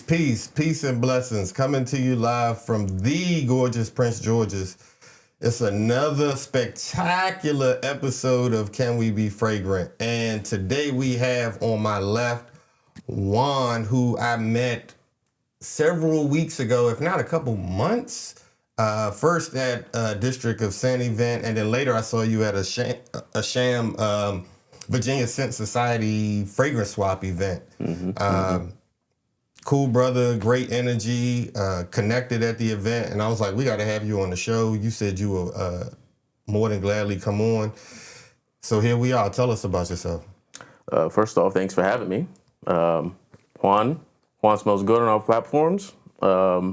Peace and blessings. Coming to you live from the gorgeous Prince George's. It's another spectacular episode of Can We Be Fragrant? And today we have on my left Juan, who I met several weeks ago, if not a couple months. First at District of San event, and then later I saw you at a sham Virginia Scent Society fragrance swap event. Cool brother, great energy, connected at the event, and I was like, we got to have you on the show. You said you will more than gladly come on. So here we are. Tell us about yourself. First off, thanks for having me. Juan smells good on all platforms. I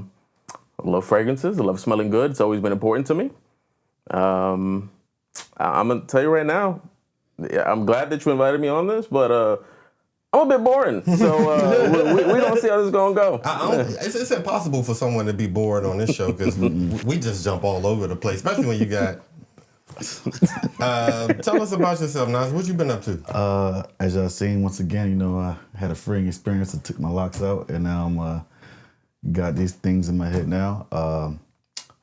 love fragrances. I love smelling good. It's always been important to me. I'm going to tell you right now, I'm glad that you invited me on this, but I'm a bit boring, so we don't see how this is going to go. It's impossible for someone to be bored on this show because we just jump all over the place, especially when you got... Tell us about yourself, Nas. What you been up to? As y'all seen, once again, I had a freeing experience that took my locks out, and now I'm got these things in my head now.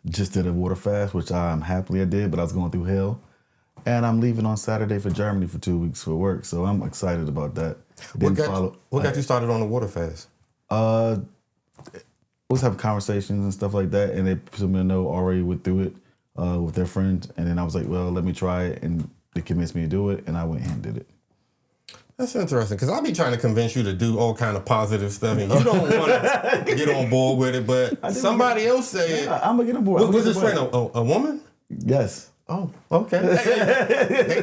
Just did a water fast, which I'm happily I did, but I was going through hell. And I'm leaving on Saturday for Germany for 2 weeks for work, so I'm excited about that. What got you started on the water fast? Was having conversations and stuff like that, and they put me to know already went through it with their friends, and then I was like, well, let me try it, and they convinced me to do it, and I went and did it. That's interesting, because I'll be trying to convince you to do all kind of positive stuff, and you don't want to get on board with it, but somebody else said... Yeah, I'm going to get on board. Was this friend a woman? Yes. Oh, okay.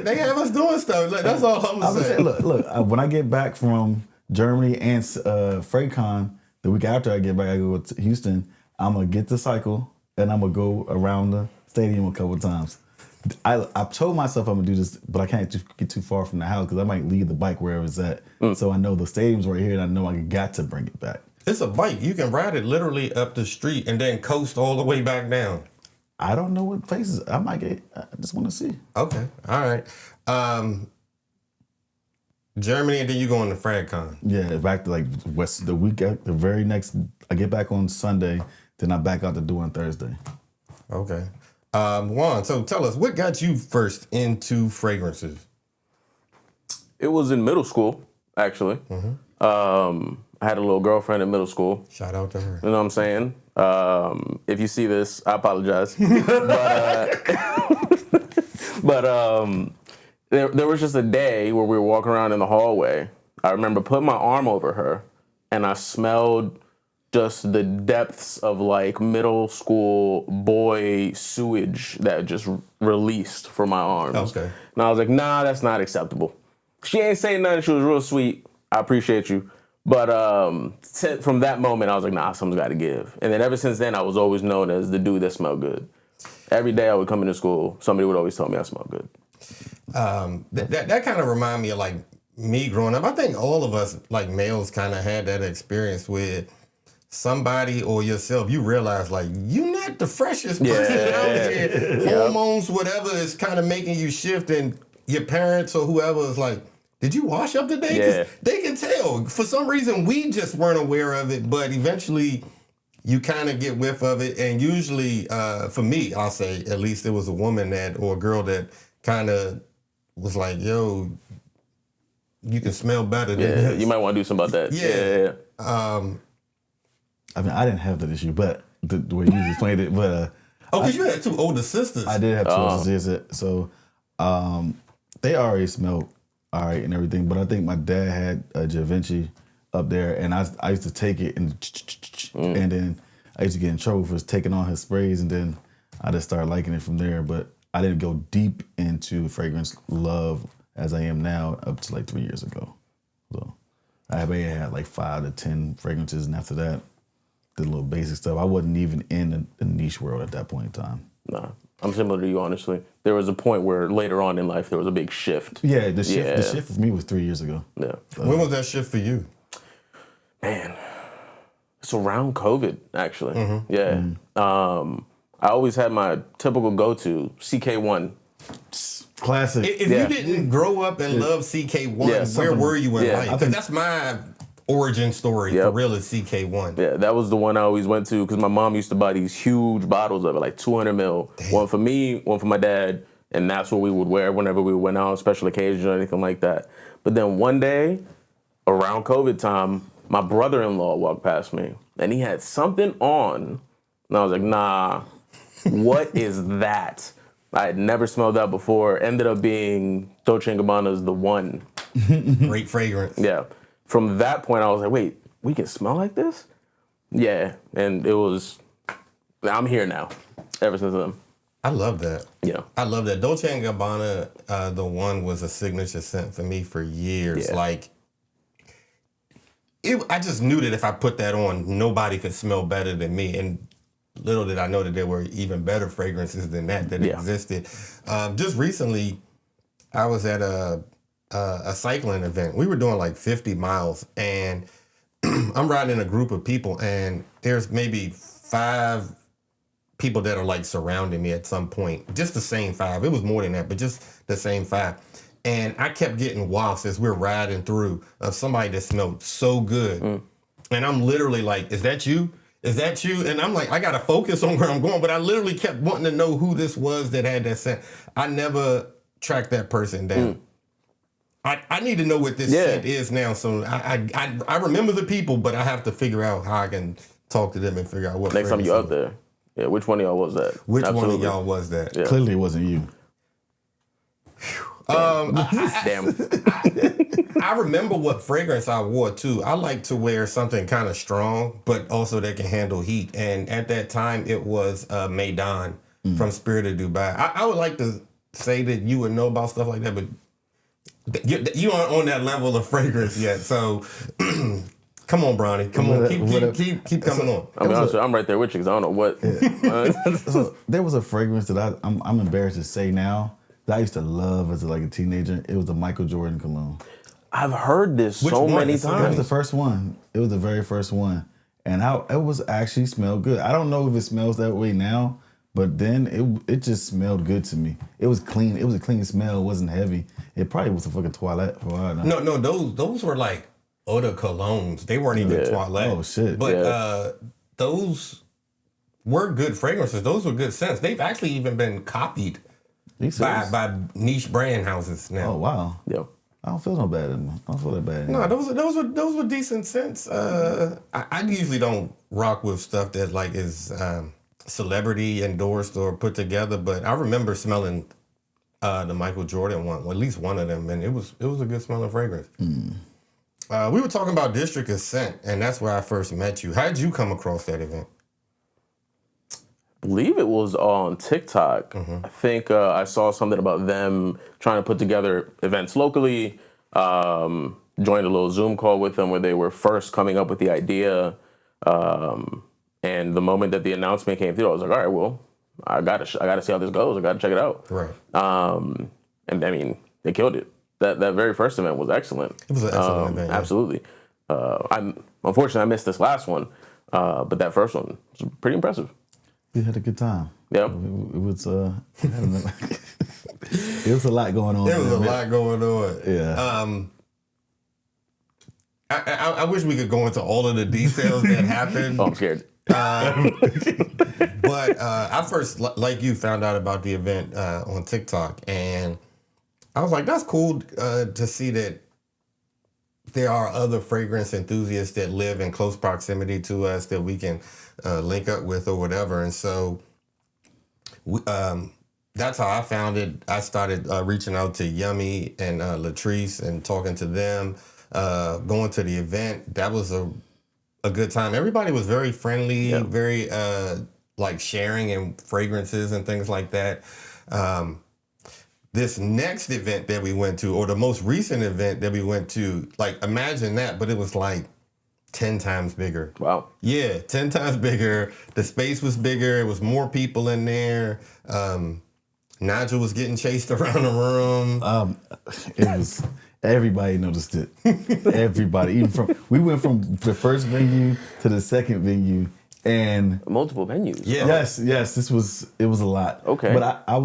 They have us doing stuff. Like, that's all I'm saying. Look, when I get back from Germany and FragCon, the week after I get back, I go to Houston, I'm going to get the cycle, and I'm going to go around the stadium a couple of times. I've told myself I'm going to do this, but I can't just get too far from the house because I might leave the bike wherever it's at. So I know the stadium's right here, and I know I got to bring it back. It's a bike. You can ride it literally up the street and then coast all the way back down. I don't know what places I might get. I just want to see. Okay. All right. Germany, and then you go on to FragCon. Yeah, back to West the week. The very next, I get back on Sunday. Then I back out to do on Thursday. Okay. Juan, so tell us, what got you first into fragrances? It was in middle school, actually. I had a little girlfriend in middle school. Shout out to her. You know what I'm saying? If you see this, I apologize. but there was just a day where we were walking around in the hallway. I remember putting my arm over her, and I smelled just the depths of middle school boy sewage that just released from my arms. Okay. And I was like, nah, that's not acceptable. She ain't saying nothing. She was real sweet. I appreciate you. But from that moment, I was like, nah, something's got to give. And then ever since then, I was always known as the dude that smelled good. Every day I would come into school, somebody would always tell me I smelled good. That kind of remind me of me growing up. I think all of us males kind of had that experience with somebody or yourself. You realize you're not the freshest person out here. Hormones, whatever is kind of making you shift, and your parents or whoever is like, did you wash up today? Yeah. They can tell. For some reason, we just weren't aware of it, but eventually you kind of get whiff of it. And usually, for me, I'll say, at least it was a woman or a girl that kind of was like, yo, you can smell better than this. You might want to do something about that. Yeah. I mean, I didn't have that issue, but the way you explained it, but... because you had two older sisters. I did have two older sisters, so they already smelled all right and everything, but I think my dad had a Givenchy up there, and I used to take it and then I used to get in trouble for taking on his sprays, and then I just started liking it from there. But I didn't go deep into fragrance love as I am now up to 3 years ago. So I may have had 5 to 10 fragrances, and after that, did a little basic stuff. I wasn't even in the niche world at that point in time. Nah. I'm similar to you, honestly. There was a point where later on in life, there was a big shift. Yeah, the shift for me was 3 years ago. Yeah. When was that shift for you? Man, it's around COVID, actually. Yeah. I always had my typical go-to, CK1. Classic. If you didn't grow up and love CK1, where were you in life? Because that's my origin story for real is CK1. Yeah, that was the one I always went to because my mom used to buy these huge bottles of it, like 200 mil. Damn. One for me, one for my dad, and that's what we would wear whenever we went out, special occasions or anything like that. But then one day, around COVID time, my brother-in-law walked past me, and he had something on, and I was like, nah, what is that? I had never smelled that before. Ended up being Dolce & Gabbana's The One. Great fragrance. Yeah. From that point, I was like, wait, we can smell like this? Yeah. And it was, I'm here now, ever since then. I love that. Yeah. I love that. Dolce & Gabbana, The One was a signature scent for me for years. Yeah. Like, I just knew that if I put that on, nobody could smell better than me. And little did I know that there were even better fragrances than that existed. Just recently, I was at a cycling event. We were doing like 50 miles, and I'm riding in a group of people, and there's maybe 5 people that are like surrounding me at some point. Just the same 5. It was more than that, but just the same 5. And I kept getting wafts as we're riding through of somebody that smelled so good. And I'm literally like, is that you? Is that you? And I'm like, I got to focus on where I'm going, but I literally kept wanting to know who this was that had that scent. I never tracked that person down. I need to know what this scent is now. So I remember the people, but I have to figure out how I can talk to them and figure out what. Next time you're out there. Yeah, which one of y'all was that? Which one of y'all was that? Yeah. Clearly it wasn't you. Damn. I remember what fragrance I wore too. I like to wear something kind of strong, but also that can handle heat. And at that time, it was Maidan from Spirit of Dubai. I would like to say that you would know about stuff like that, but you aren't on that level of fragrance yet. So come on, Bronny. Come on. Keep coming on. I mean, honestly, I'm right there with you because I don't know what. So there was a fragrance that I'm embarrassed to say now that I used to love as like a teenager. It was the Michael Jordan cologne. I've heard this so many times. It was the first one. It was the very first one. And it was actually smelled good. I don't know if it smells that way now, but then it just smelled good to me. It was clean. It was a clean smell. It wasn't heavy. It probably was a fucking toilette. No, those were like eau de colognes. They weren't even toilette. Oh, shit. But those were good fragrances. Those were good scents. They've actually even been copied by niche brand houses now. Oh, wow. Yeah. I don't feel no bad anymore. I don't feel that bad anymore. No, those were decent scents. I usually don't rock with stuff that like is celebrity endorsed or put together, but I remember smelling the Michael Jordan one, well, at least one of them, and it was a good smelling fragrance. We were talking about District of Scent, and that's where I first met you. How did you come across that event? I believe it was on TikTok. I think I saw something about them trying to put together events locally. Joined a little Zoom call with them where they were first coming up with the idea. And the moment that the announcement came through, I was like, all right, well, I gotta see how this goes. I gotta check it out. Right. And I mean, they killed it. That very first event was excellent. It was an excellent event. Yeah. Absolutely. Unfortunately, I missed this last one, but that first one was pretty impressive. We had a good time. Yeah. It was it was a lot going on. There was a lot going on. Yeah. I wish we could go into all of the details that happened. Oh, I'm scared. But I first, like you, found out about the event on TikTok, and I was like, that's cool to see that there are other fragrance enthusiasts that live in close proximity to us that we can link up with or whatever. And so that's how I found it. I started reaching out to Yummy and Latrice and talking to them, going to the event. That was a good time. Everybody was very friendly, very like sharing and fragrances and things like that. This next event that we went to, or the most recent event that we went to, like imagine that, but it was like 10 times bigger. Wow. Yeah, 10 times bigger. The space was bigger. It was more people in there. Nigel was getting chased around the room. It was, everybody noticed it. Everybody. We went from the first venue to the second venue. And multiple venues. Yeah. Yes. It was a lot. Okay. But I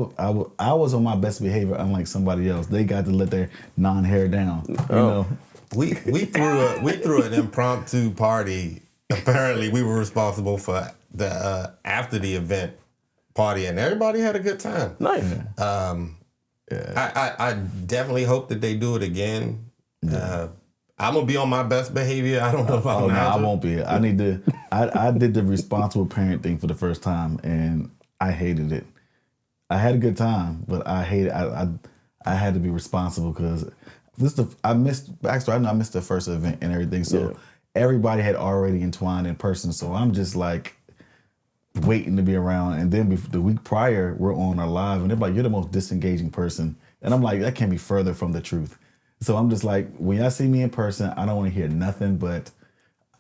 was on my best behavior, unlike somebody else. They got to let their non-hair down. You know. we threw an impromptu party. Apparently, we were responsible for the after the event party, and everybody had a good time. Nice. I definitely hope that they do it again. I'm gonna be on my best behavior. I don't know if I'm. No, I won't be. I need to. I did the responsible parent thing for the first time, and I hated it. I had a good time, but I hated. I had to be responsible because I missed the first event and everything. So everybody had already entwined in person. So I'm just like waiting to be around. And then the week prior, we're on our live, and they're like, "You're the most disengaging person," and I'm like, that can't be further from the truth. So I'm just like, when y'all see me in person, I don't want to hear nothing. But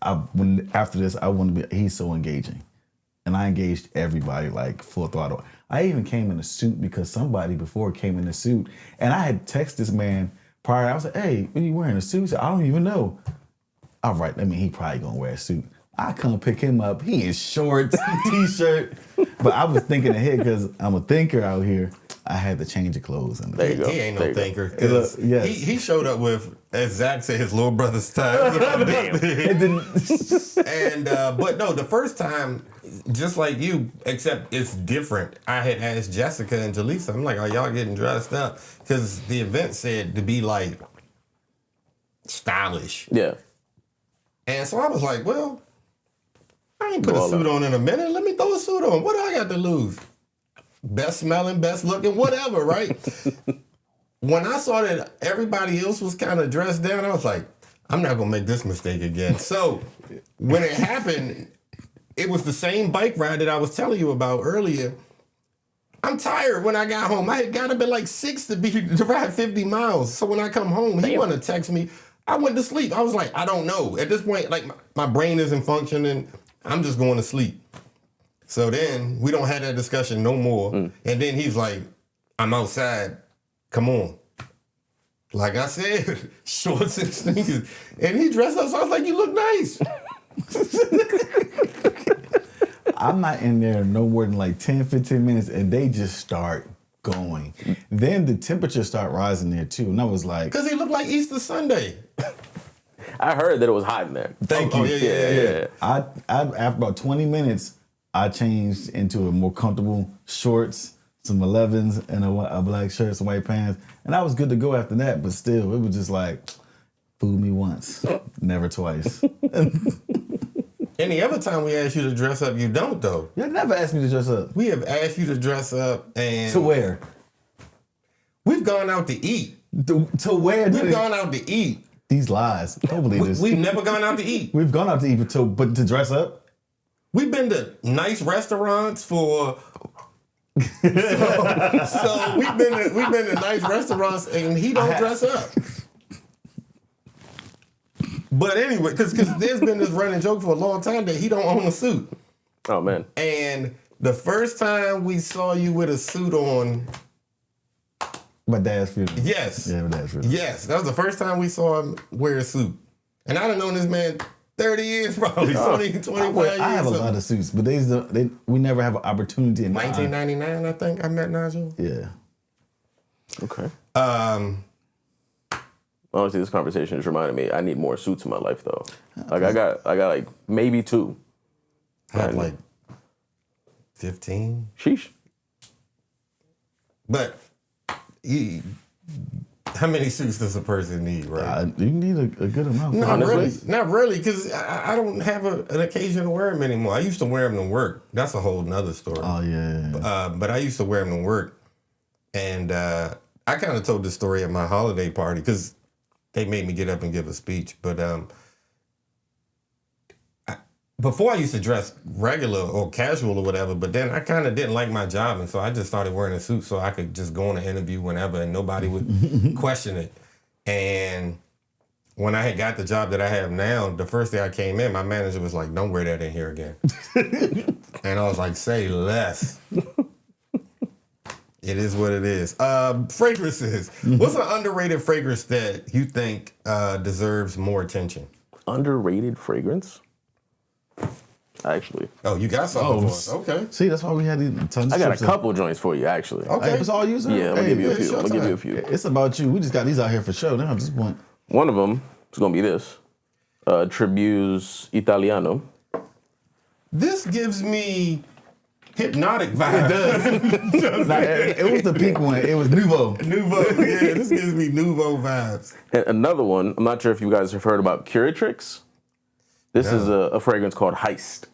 after this, I want to be. He's so engaging, and I engaged everybody like full throttle. I even came in a suit because somebody before came in a suit, and I had texted this man prior. I was like, "Hey, what are you wearing, a suit?" He said, "I don't even know." All right, I mean, he probably gonna wear a suit. I come pick him up. He in shorts, t-shirt. But I was thinking ahead because I'm a thinker out here. I had to change the clothes. And There you go. He ain't no thinker. Yes. He showed up with, as Zach said, his little brother's tie. It didn't. And but no, the first time, just like you, except it's different. I had asked Jessica and Jaleesa, I'm like, are y'all getting dressed up? Because the event said to be like stylish. Yeah. And so I was like, well, I ain't put a suit on in a minute. Let me throw a suit on. What do I got to lose? Best smelling, best looking, whatever, right? When I saw that everybody else was kind of dressed down, I was like, I'm not going to make this mistake again. So when it happened, it was the same bike ride that I was telling you about earlier. I'm tired when I got home. I had got up at like 6 to ride 50 miles. So when I come home, he wanted to text me. I went to sleep. I was like, I don't know. At this point, like my brain isn't functioning. I'm just going to sleep. So then we don't have that discussion no more. And then he's like, I'm outside. Come on. Like I said, shorts and sneakers. And he dressed up, so I was like, you look nice. I'm not in there no more than like 10, 15 minutes, and they just start going. Then the temperature start rising there too. And I was like, because he looked like Easter Sunday. I heard that it was hot in there. Thank you. Yeah. I after about 20 minutes, I changed into a more comfortable shorts, some 11s, and a black shirt, some white pants. And I was good to go after that, but still, it was just like, fool me once, never twice. Any other time we ask you to dress up, you don't, though. You never asked me to dress up. We have asked you to dress up and... To where? We've gone out to eat. To where? We've gone out to eat. These lies. Don't believe this. We've never gone out to eat. We've gone out to eat, but to dress up? We've been to nice restaurants for... so we've been to nice restaurants and he don't dress up. But anyway, because there's been this running joke for a long time that he don't own a suit. Oh, man. And the first time we saw you with a suit on... My dad's funeral. Yes. Yeah, my dad's funeral. Yes, that was the first time we saw him wear a suit. And I'd have known this man 30 years probably, 25 years. I have a lot of suits, but we never have an opportunity. In 1999, I think I met Nigel. Yeah. Okay. Honestly, this conversation has reminded me I need more suits in my life, though. Like I got like maybe 2. I have like 15. Sheesh. But how many suits does a person need, right? You need a good amount. Not really, because I don't have an occasion to wear them anymore. I used to wear them to work. That's a whole nother story. Oh, yeah. But I used to wear them to work. And I kind of told this story at my holiday party because they made me get up and give a speech. But before I used to dress regular or casual or whatever, but then I kind of didn't like my job. And so I just started wearing a suit so I could just go on an interview whenever and nobody would question it. And when I had got the job that I have now, the first day I came in, my manager was like, don't wear that in here again. And I was like, say less. It is what it is. Fragrances. What's an underrated fragrance that you think deserves more attention? Underrated fragrance? Actually. Oh, you got something for us. Okay. See, that's why we had these tons of I got a strips couple joints for you, actually. Okay. Hey, it's all you, sir? Yeah, I'm going to give you a it's few. your I'm going to give time. you a few. It's about you. We just got these out here for show. Now at this point. One of them, It's gonna be this. Tribu's Italiano. This gives me hypnotic vibes. It was the pink one. It was Nouveau. Nouveau, yeah, this gives me Nouveau vibes. And another one, I'm not sure if you guys have heard about Curatrix. This is a fragrance called Heist.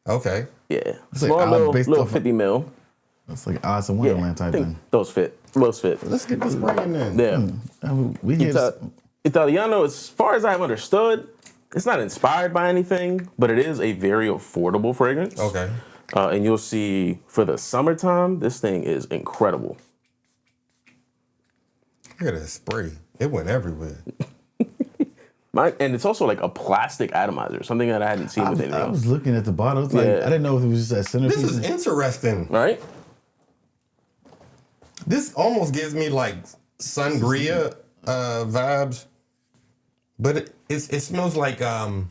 Okay. Yeah. It's Small like little 50 mil. It's like Alice in Wonderland type I think thing. those fit. Most fit. Let's get this brand in. Yeah. I mean, we hit Italiano, as far as I've understood, it's not inspired by anything, but it is a very affordable fragrance. Okay. And you'll see for the summertime, this thing is incredible. Look at that spray. It went everywhere. And it's also like a plastic atomizer, something that I hadn't seen with anything I else. was looking at the bottle. It's like, Yeah. I didn't know if it was just that centerpiece. This is interesting. Right? This almost gives me like sangria vibes, but it smells like an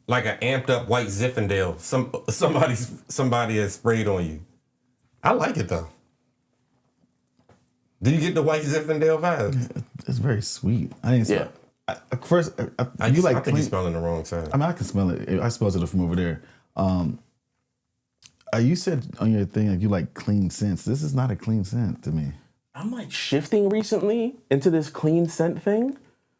amped up white Zinfandel. Somebody has sprayed on you. I like it though. Do you get the white Zinfandel vibe? It's very sweet. I didn't smell. First, you like I think clean. you're smelling the wrong side. I mean, I can smell it. I smelled it from over there. You said on your thing like you like clean scents. This is not a clean scent to me. I'm like shifting recently into this clean scent thing,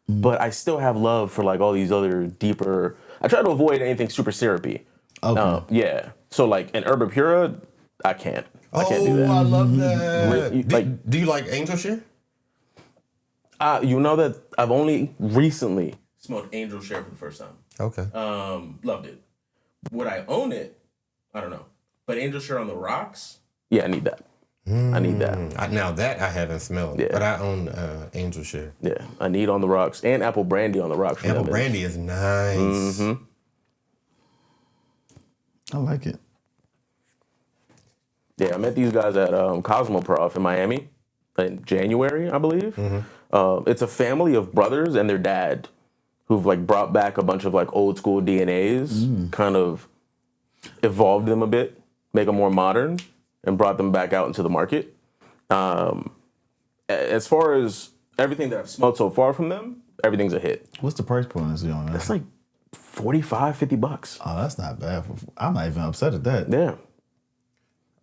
but I still have love for like all these other deeper. I try to avoid anything super syrupy. Okay. Yeah. So like an Herba Pura, I can't. I can't do that. I love that. Do you like Angel Share? You know that I've only recently smelled Angel Share for the first time. Okay. Loved it. Would I own it? I don't know. But Angel Share on the rocks? Yeah, I need that. I need that. Now that I haven't smelled, Yeah. but I own Angel Share. Yeah, I need on the rocks and apple brandy on the rocks. Apple brandy is nice. I like it. Yeah, I met these guys at Cosmo Prof in Miami in January, I believe. It's a family of brothers and their dad who've like brought back a bunch of like old school DNAs, kind of evolved them a bit, make them more modern, and brought them back out into the market. As far as everything that I've smelled so far from them, everything's a hit. What's the price point on this on? It's like $45-$50. Oh, that's not bad. I'm not even upset at that. Yeah.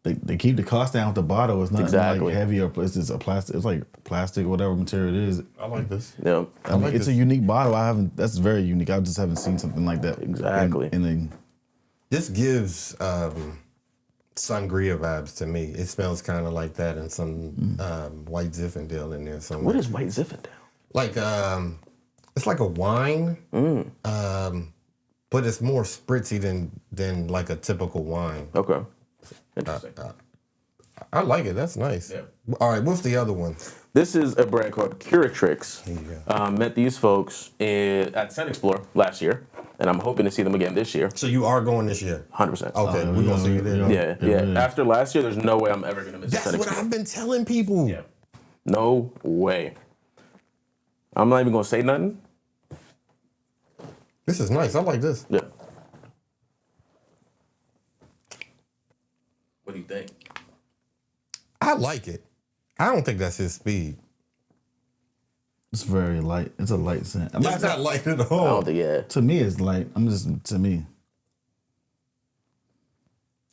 They keep the cost down with the bottle. It's not Exactly. like heavy or it's just a plastic. It's like plastic, whatever material it is. I like this. Yeah. I mean, like it's this. a unique bottle. That's very unique. I just haven't seen something like that. Exactly. This gives sangria vibes to me. It smells kind of like that and some white Zinfandel in there somewhere. What is white Zinfandel? Like it's like a wine, but it's more spritzy than like a typical wine. Okay. Interesting. I like it. That's nice. Yeah. All right, what's the other one? This is a brand called Curatrix. Here you go. Met these folks at Scent Explore last year, and I'm hoping to see them again this year. So you are going this year? 100%. Okay, we're gonna see you there. Yeah. After last year, there's no way I'm ever gonna miss a That's Scent what Explore. I've been telling people. Yeah. No way. I'm not even gonna say nothing. This is nice. I like this. Yeah. What do you think? I like it. I don't think that's his speed. It's very light. It's a light scent. It's not light at I all. don't think, yeah. To me, it's light. To me.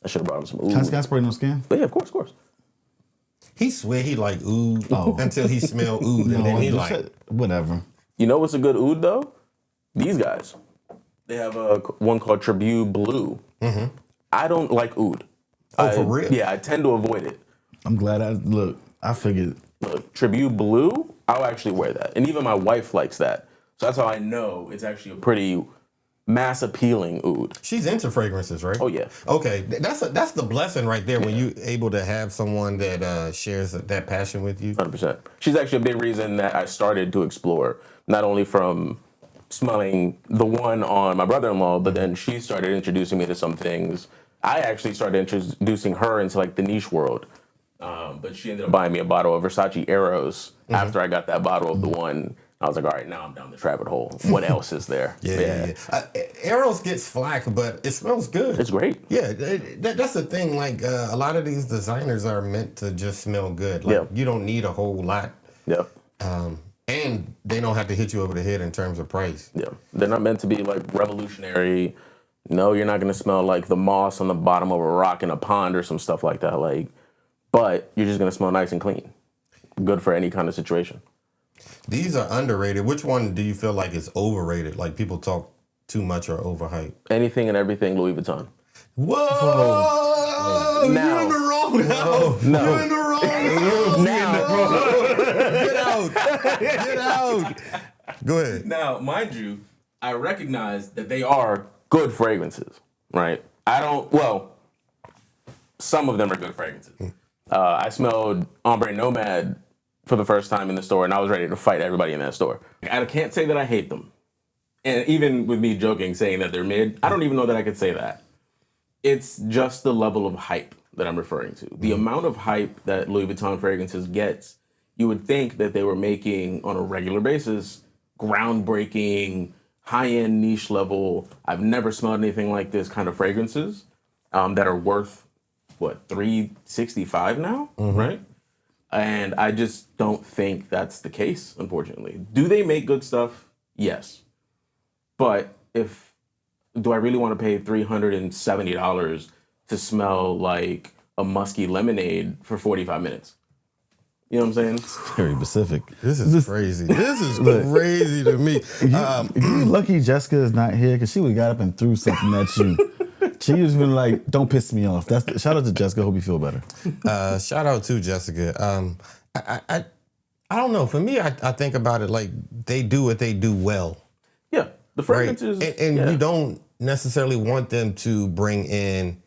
I should have brought him some Can I oud. spray no skin? But yeah, of course. He swear he like oud Oh. until he smell oud, and then he just like. said- whatever. You know what's a good oud though? These guys. They have one called Tribu Blue. I don't like oud. Oh, for real? Yeah, I tend to avoid it. I'm glad I figured. Look, Tribu Blue, I'll actually wear that. And even my wife likes that. So that's how I know it's actually a pretty mass appealing oud. She's into fragrances, right? Oh, yeah. Okay, that's the blessing right there when you able to have someone that shares that passion with you. 100%. She's actually a big reason that I started to explore, not only from smelling the one on my brother-in-law, but then she started introducing me to some things. I actually started introducing her into like the niche world. But she ended up buying me a bottle of Versace Eros after I got that bottle of the one. I was like, all right, now I'm down this rabbit hole. What else is there? Yeah. Eros gets flack, but it smells good. It's great. Yeah, that's the thing. Like a lot of these designers are meant to just smell good. Like Yeah. you don't need a whole lot. Yeah. And And they don't have to hit you over the head in terms of price. Yeah, they're not meant to be like revolutionary. No, you're not gonna smell like the moss on the bottom of a rock in a pond or some stuff like that. Like, but you're just gonna smell nice and clean. Good for any kind of situation. These are underrated. Which one do you feel like is overrated? Like people talk too much or overhyped? Anything and everything Louis Vuitton. Whoa! Now- You're in the wrong house. No. You're in the wrong house. Now, Get out. Go ahead. Now, mind you, I recognize that they are good fragrances, right? Some of them are good fragrances. I smelled Ombre Nomad for the first time in the store, and I was ready to fight everybody in that store. I can't say that I hate them. And even with me joking, saying that they're mid, I don't even know that I could say that. It's just the level of hype that I'm referring to. The amount of hype that Louis Vuitton fragrances gets, you would think that they were making on a regular basis groundbreaking, high-end niche level, I've never smelled anything like this kind of fragrances that are worth, what, $365 now, right? And I just don't think that's the case, unfortunately. Do they make good stuff? Yes. But do I really want to pay $370 to smell like a musky lemonade for 45 minutes? You know what I'm saying? Very specific. This is crazy. This is crazy to me. You lucky Jessica is not here because she would have got up and threw something at you. She just been like, "Don't piss me off." Shout out to Jessica. Hope you feel better. Shout out to Jessica. I don't know. For me, I think about it like they do what they do well. Yeah, the Right? fragrances. And you don't necessarily want them to bring in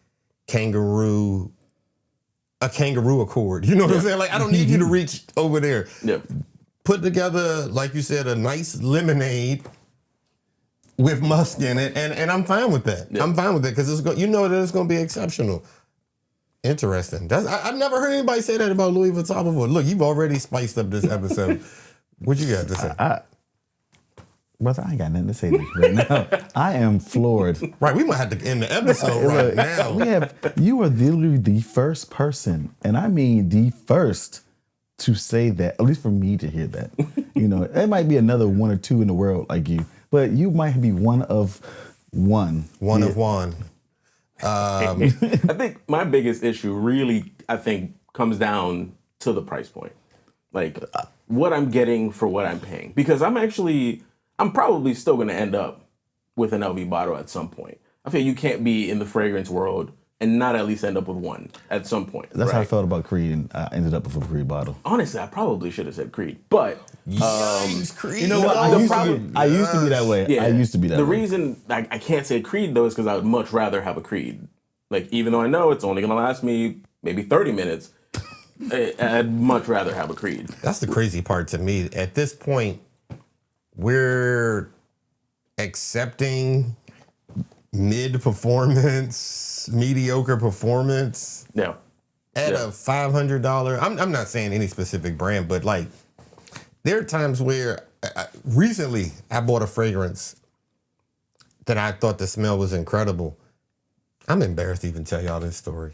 a kangaroo accord. You know what I'm saying? Like, I don't need you to reach over there. Yeah. Put together, like you said, a nice lemonade with musk in it, and I'm fine with that. Yeah. I'm fine with it because you know that it's going to be exceptional. Interesting. I've never heard anybody say that about Louis Vuitton before. Look, you've already spiced up this episode. What you got to say? Brother, I ain't got nothing to say to you right now. I am floored. Right, we might have to end the episode right now. You are literally the first person, and I mean the first, to say that, at least for me to hear that. You know, there might be another one or two in the world like you, but you might be one of one. One of one. I think my biggest issue really, comes down to the price point. Like, what I'm getting for what I'm paying. Because I'm probably still going to end up with an LV bottle at some point. I feel you can't be in the fragrance world and not at least end up with one at some point. That's how I felt about Creed, and I ended up with a Creed bottle. Honestly, I probably should have said Creed, but Creed. You know what? I used to be that way. yeah, I used to be that way. The reason I can't say Creed though is because I would much rather have a Creed. Like, even though I know it's only going to last me maybe 30 minutes, I'd much rather have a Creed. That's the crazy part to me. At this point, we're accepting mid-performance, mediocre performance Yeah. at a $500. I'm not saying any specific brand, but like there are times where recently I bought a fragrance that I thought the smell was incredible. I'm embarrassed to even tell y'all this story.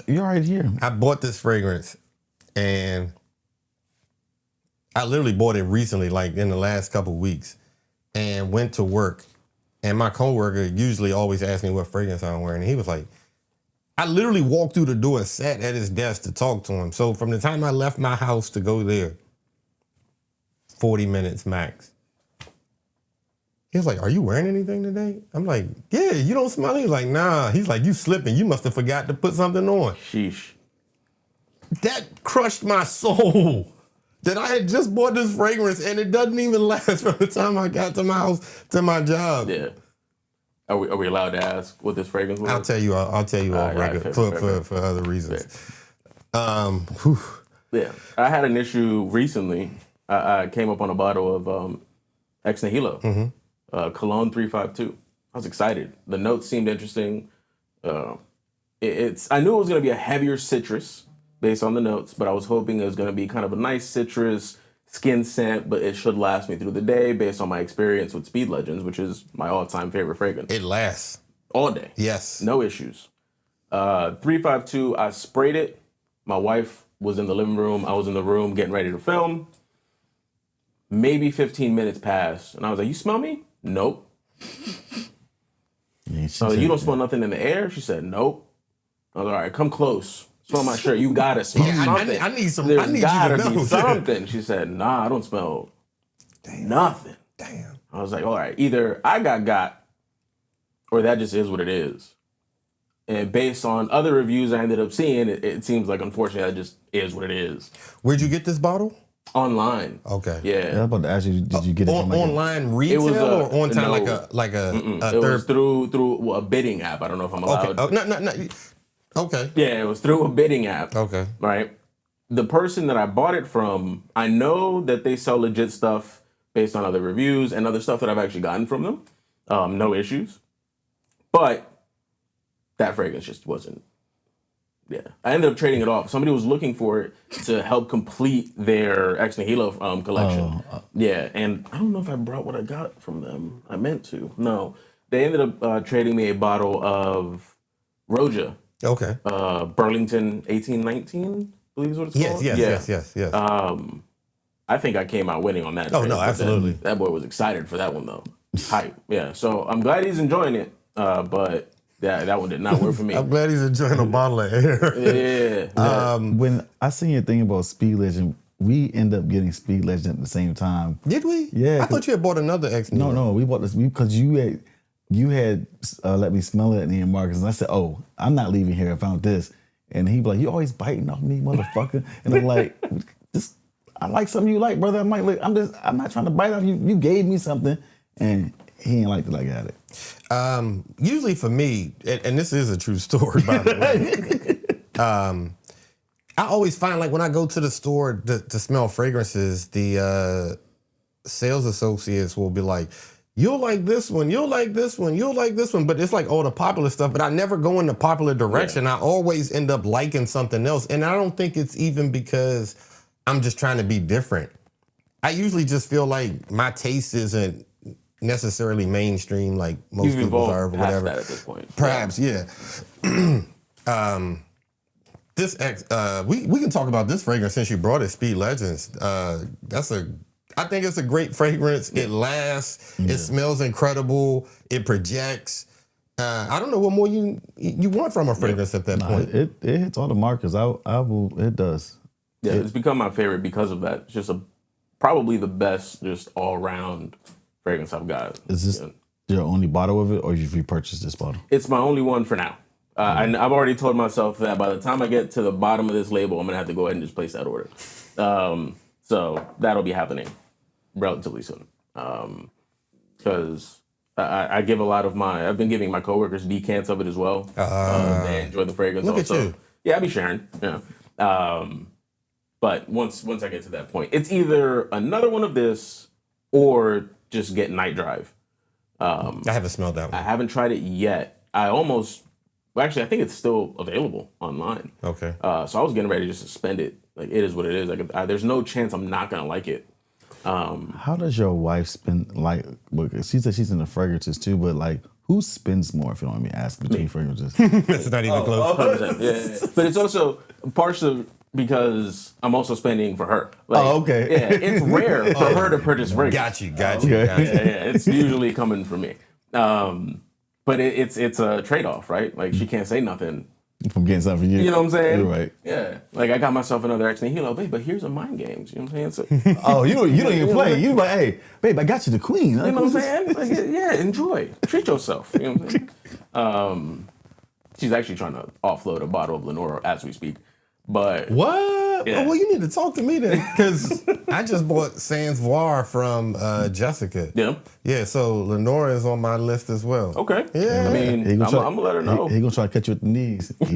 You're right here. I bought this fragrance and I literally bought it recently, like in the last couple weeks, and went to work. And my coworker usually always asks me what fragrance I'm wearing. And he was like, I literally walked through the door and sat at his desk to talk to him. So from the time I left my house to go there, 40 minutes max. He was like, are you wearing anything today? I'm like, yeah, you don't smell it? He's like, nah. He's like, you slipping. You must have forgot to put something on. Sheesh. That crushed my soul. That I had just bought this fragrance and it doesn't even last from the time I got to my house to my job. Yeah. Are we allowed to ask what this fragrance was? I'll tell you off record for other reasons. Yeah. I had an issue recently. I came up on a bottle of Ex Nihilo, Cologne 352. I was excited. The notes seemed interesting. I knew it was going to be a heavier citrus based on the notes, but I was hoping it was going to be kind of a nice citrus skin scent, but it should last me through the day based on my experience with Speed Legends, which is my all-time favorite fragrance. It lasts. All day. Yes. No issues. 352, I sprayed it. My wife was in the living room. I was in the room getting ready to film. maybe 15 minutes passed, and I was like, "You smell me?" Nope. Yeah, So you don't smell nothing in the air? She said, "Nope." I was like, "All right, come close. Smell my shirt. You gotta smell something. I need some. There's I need gotta you to know be something." She said, "Nah, I don't smell nothing." Damn. I was like, "All right, either I got, or that just is what it is." And based on other reviews I ended up seeing, it seems like, unfortunately, that just is what it is. Where'd you get this bottle? Online. Okay. Yeah. Yeah, I was about to ask you, did you get it from like online retail was or on time no. like a it third? was through a bidding app. I don't know if I'm Okay. allowed. No. Okay. Yeah, it was through a bidding app. Okay. Right. The person that I bought it from, I know that they sell legit stuff based on other reviews and other stuff that I've actually gotten from them. No issues. But that fragrance just wasn't. Yeah. I ended up trading it off. Somebody was looking for it to help complete their Ex Nihilo collection. Yeah. And I don't know if I brought what I got from them. I meant to. No. They ended up trading me a bottle of Roja. Okay. Burlington 1819, I believe is what it's called. Yes. I think I came out winning on that. Oh, trade, no, but absolutely. That boy was excited for that one though. Hype. Yeah. So I'm glad he's enjoying it. But that one did not work for me. I'm glad he's enjoying a bottle of air. Yeah. when I seen your thing about Speed Legend, we end up getting Speed Legend at the same time. Did we? Yeah. I thought you had bought another Ex. No, we bought this because you had let me smell it in Marcus, and I said, "Oh, I'm not leaving here. I found this," and he be like, "You always biting off me, motherfucker," and I'm like, "Just I like something you like, brother. I'm not trying to bite off you. You gave me something, and he ain't like it like I got it." Usually for me, and this is a true story, by the way. I always find like when I go to the store to smell fragrances, the sales associates will be like, "You'll like this one, you'll like this one, you'll like this one," but it's like all the popular stuff. But I never go in the popular direction. I always end up liking something else, and I don't think it's even because I'm just trying to be different. I usually just feel like my taste isn't necessarily mainstream like most people are or whatever. That at this point. Perhaps, yeah. This we can talk about this fragrance since you brought it, Speed Legends. I think it's a great fragrance. It lasts. It smells incredible. It projects. I don't know what more you want from a fragrance at that point. It hits all the markers. It does. Yeah, it's become my favorite because of that. It's just probably the best, just all round fragrance I've got. Is this your only bottle of it, or you've repurchased this bottle? It's my only one for now. And I've already told myself that by the time I get to the bottom of this label, I'm gonna have to go ahead and just place that order. So that'll be happening relatively soon. Because I give a lot of I've been giving my coworkers decants of it as well. They enjoy the fragrance. Look also. at you. Yeah, I'll be sharing. Yeah. But once I get to that point, it's either another one of this or just get Night Drive. I haven't smelled that one. I haven't tried it yet. I think it's still available online. Okay. So I was getting ready just to spend it. Like, it is what it is. Like, there's no chance I'm not gonna like it. How does your wife spend, like, she said she's into fragrances too, but like, who spends more, if you don't want me to ask, between fragrances? It's not even close. 100%. Yeah. But it's also partially because I'm also spending for her. Like, okay. Yeah, it's rare for her to purchase fragrance. Got you. Yeah, it's usually coming from me. But it's a trade-off, right? Like, she can't say nothing. From getting something for you. You know what I'm saying? You're right. Yeah. Like, I got myself another Ex Nihilo, babe, but here's a mind games. You know what I'm saying? So, Oh, you don't even play. You like, hey, babe, I got you the queen. you know what I'm saying? Like, yeah, enjoy. Treat yourself. You know what I'm saying? She's actually trying to offload a bottle of Lenora as we speak. But What? Yeah. Oh, well, you need to talk to me then, because I just bought Sans Voir from Jessica. yeah. Yeah, so Lenora is on my list as well. Okay. Yeah. I mean, He I'm gonna gonna let her know. He gonna try to catch you at the knees. Yeah.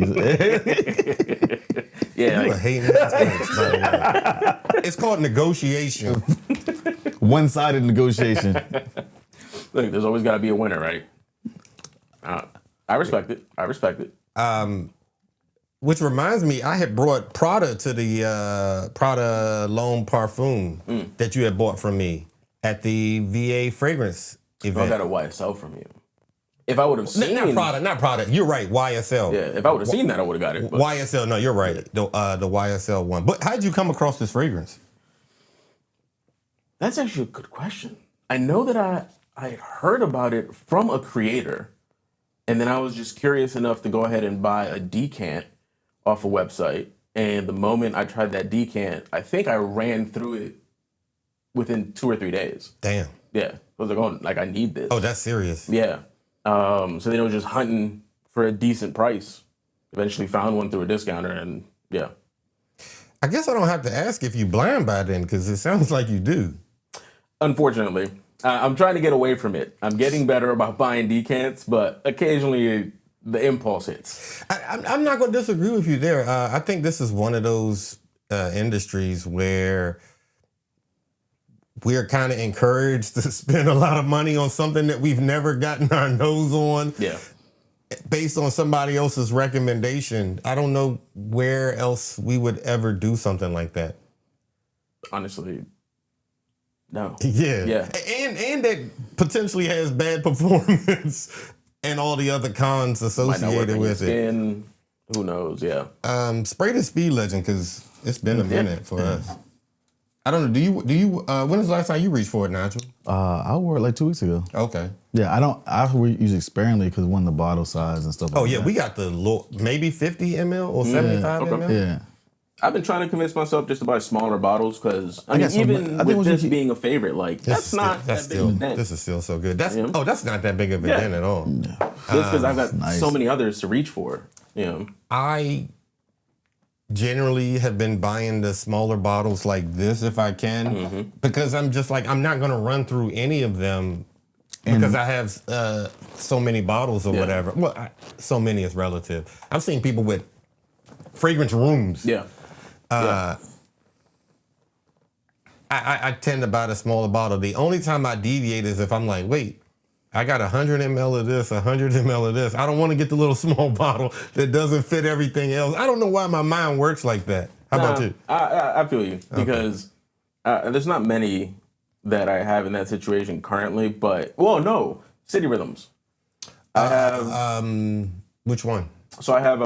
You Like, are hating this place, by the way. It's called negotiation. One-sided negotiation. look, there's always got to be a winner, right? I respect it. Which reminds me, I had brought Prada to the Prada L'Homme Parfum that you had bought from me at the VA fragrance I event. got a YSL from you. If I would have seen Not Prada. You're right, YSL. Yeah, if I would have seen that, I would have got it. But YSL, no, you're right. The YSL one. But how did you come across this fragrance? That's actually a good question. I know that I had heard about it from a creator, and then I was just curious enough to go ahead and buy a decant off a website. And the moment I tried that decant, I think I ran through it within 2 or 3 days. Damn. Yeah. I was like, oh, like I need this. Oh, that's serious. Yeah. So then I was just hunting for a decent price. Eventually found one through a discounter, and yeah. I guess I don't have to ask if you blind by then, because it sounds like you do. Unfortunately, I'm trying to get away from it. I'm getting better about buying decants, but occasionally the impulse hits. I'm not going to disagree with you there. I think this is one of those industries where we're kind of encouraged to spend a lot of money on something that we've never gotten our nose on. Yeah. Based on somebody else's recommendation. I don't know where else we would ever do something like that. Honestly, no. Yeah. Yeah. And that potentially has bad performance and all the other cons associated with it. Who knows? Yeah. Spray the Speed Legend, because it's been a minute for us. I don't know. Do you? When was the last time you reached for it, Nigel? I wore it like 2 weeks ago. Okay. Yeah, I use it sparingly because one, the bottle size and stuff like that. Oh yeah, we got the maybe 50 ml or 75 ml. Yeah. I've been trying to convince myself just to buy smaller bottles because even with this being a favorite, like that's not that big of a dent. This is still so good. That's not that big of a dent at all. Yeah. Just because I've got so many others to reach for. I generally have been buying the smaller bottles like this if I can, because I'm just like, I'm not going to run through any of them because I have so many bottles or whatever. Well, so many is relative. I've seen people with fragrance rooms. Yeah. I tend to buy the smaller bottle. The only time I deviate is if I'm like, wait, I got 100 ml of this, 100 ml of this. I don't want to get the little small bottle that doesn't fit everything else. I don't know why my mind works like that. How about you? I feel you because there's not many that I have in that situation currently, but, well, no, City Rhythms. I have... which one? So I have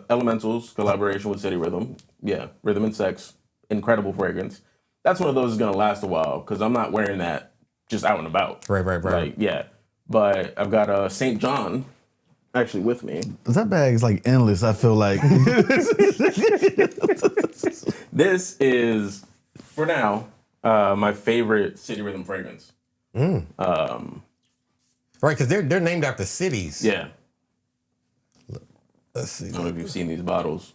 Elementals collaboration with City Rhythm. Yeah, Rhythm and Sex. Incredible fragrance. That's one of those that's going to last a while because I'm not wearing that just out and about. Right. Like, yeah. But I've got St. John actually with me. That bag is like endless, I feel like. This is, for now, my favorite City Rhythm fragrance. Right, because they're named after cities. Yeah. Let's see. I don't know if you've seen these bottles.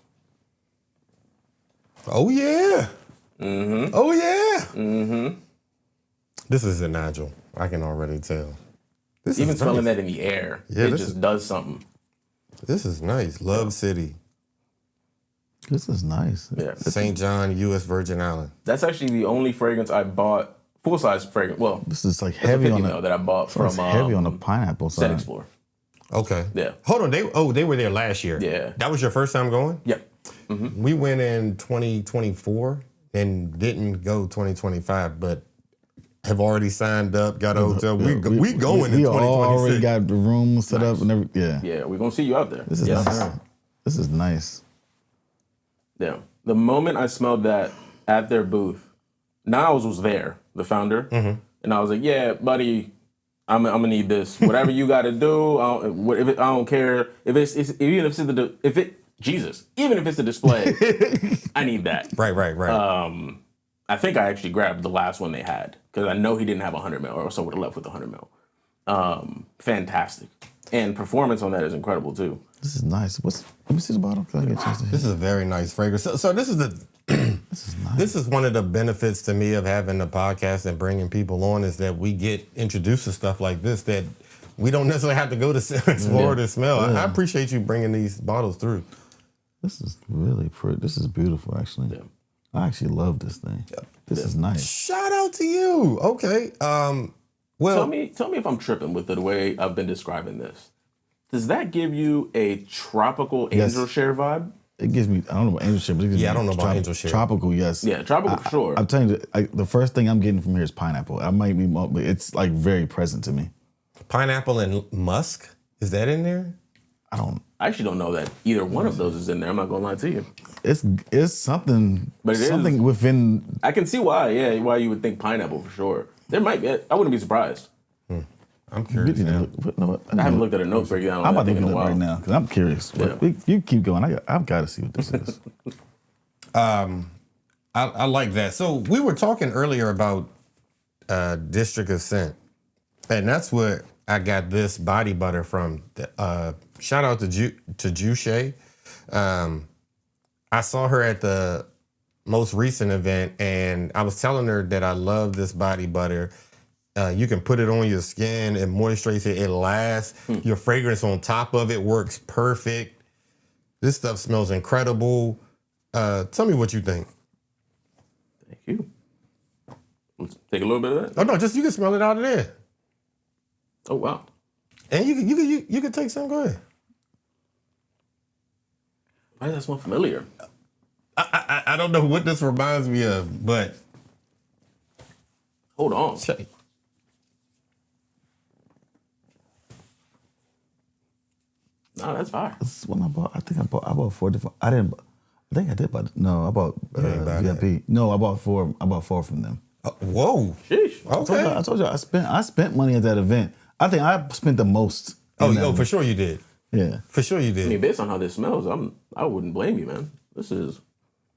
Oh, yeah. Oh, yeah. This is a Nigel. I can already tell. This Even is smelling nice. that in the air, Yeah, it just does something. This is nice. Love City. This is nice. Yeah. St. John, U.S. Virgin Island. That's actually the only fragrance I bought, full-size fragrance. Well, This is like it's a heavy 50 on ml that I bought from heavy on the pineapple Set side. Explore. Okay. Yeah. Hold on. They were there last year. Yeah. That was your first time going? Yeah. We went in 2024 and didn't go 2025, but have already signed up, got a hotel. We going in 2026. Already got the room set up and everything. Yeah. Yeah, we're going to see you out there. This is nice. This is nice. Yeah. The moment I smelled that at their booth, Niles was there, the founder, and I was like, yeah, buddy, I'm gonna need this. Whatever you got to do, I don't care even if it's a display, I need that. Right. I think I actually grabbed the last one they had because I know he didn't have 100 ml, or so would have left with 100 ml. Fantastic, and performance on that is incredible too. This is nice. Let me see the bottle. Can I get a chance to This is a very nice fragrance. So this is This is nice. This is one of the benefits to me of having the podcast and bringing people on is that we get introduced to stuff like this that we don't necessarily have to go to explore to smell. Yeah. I appreciate you bringing these bottles through. This is really pretty. This is beautiful, actually. Yeah. I actually love this thing. This is nice. Shout out to you. Okay. Well, Tell me if I'm tripping with the way I've been describing this. Does that give you a tropical angel share vibe? It gives me, I don't know about angel share, but it gives me I don't know about angel share. Tropical, yes. Yeah, tropical for sure. I'm telling you, the first thing I'm getting from here is pineapple. I might be, but it's like very present to me. pineapple and musk. Is that in there? I actually don't know that either one of those is in there. I'm not gonna lie to you. It's something, But it something is. within. I can see why. Yeah, why you would think pineapple for sure. There might be. I wouldn't be surprised. I'm curious now. I haven't looked at a note breakdown. I'm about to in look a it up while. right now because I'm curious. But you keep going. I've got to see what this is. I like that. So we were talking earlier about District of Scent, and that's where I got this body butter from. Shout out to Juche. I saw her at the most recent event, and I was telling her that I love this body butter. You can put it on your skin, it moisturizes it, it lasts. Your fragrance on top of it works perfect. This stuff smells incredible. Tell me what you think. Thank you. Let's take a little bit of that. Oh no, just you can smell it out of there, Oh wow. and you can take some. Go ahead. Why does that smell familiar? I don't know what this reminds me of, but Hold on. No, that's fire. This is one I bought. I bought 4 different. I didn't. I think I did buy. No, I bought ain't buy VIP. No, I bought 4. I bought 4 from them. Whoa. Sheesh. Okay. I told you I spent money at that event. I think I spent the most. For sure you did. Yeah. For sure you I mean, did. based on how this smells, I wouldn't blame you, man. This is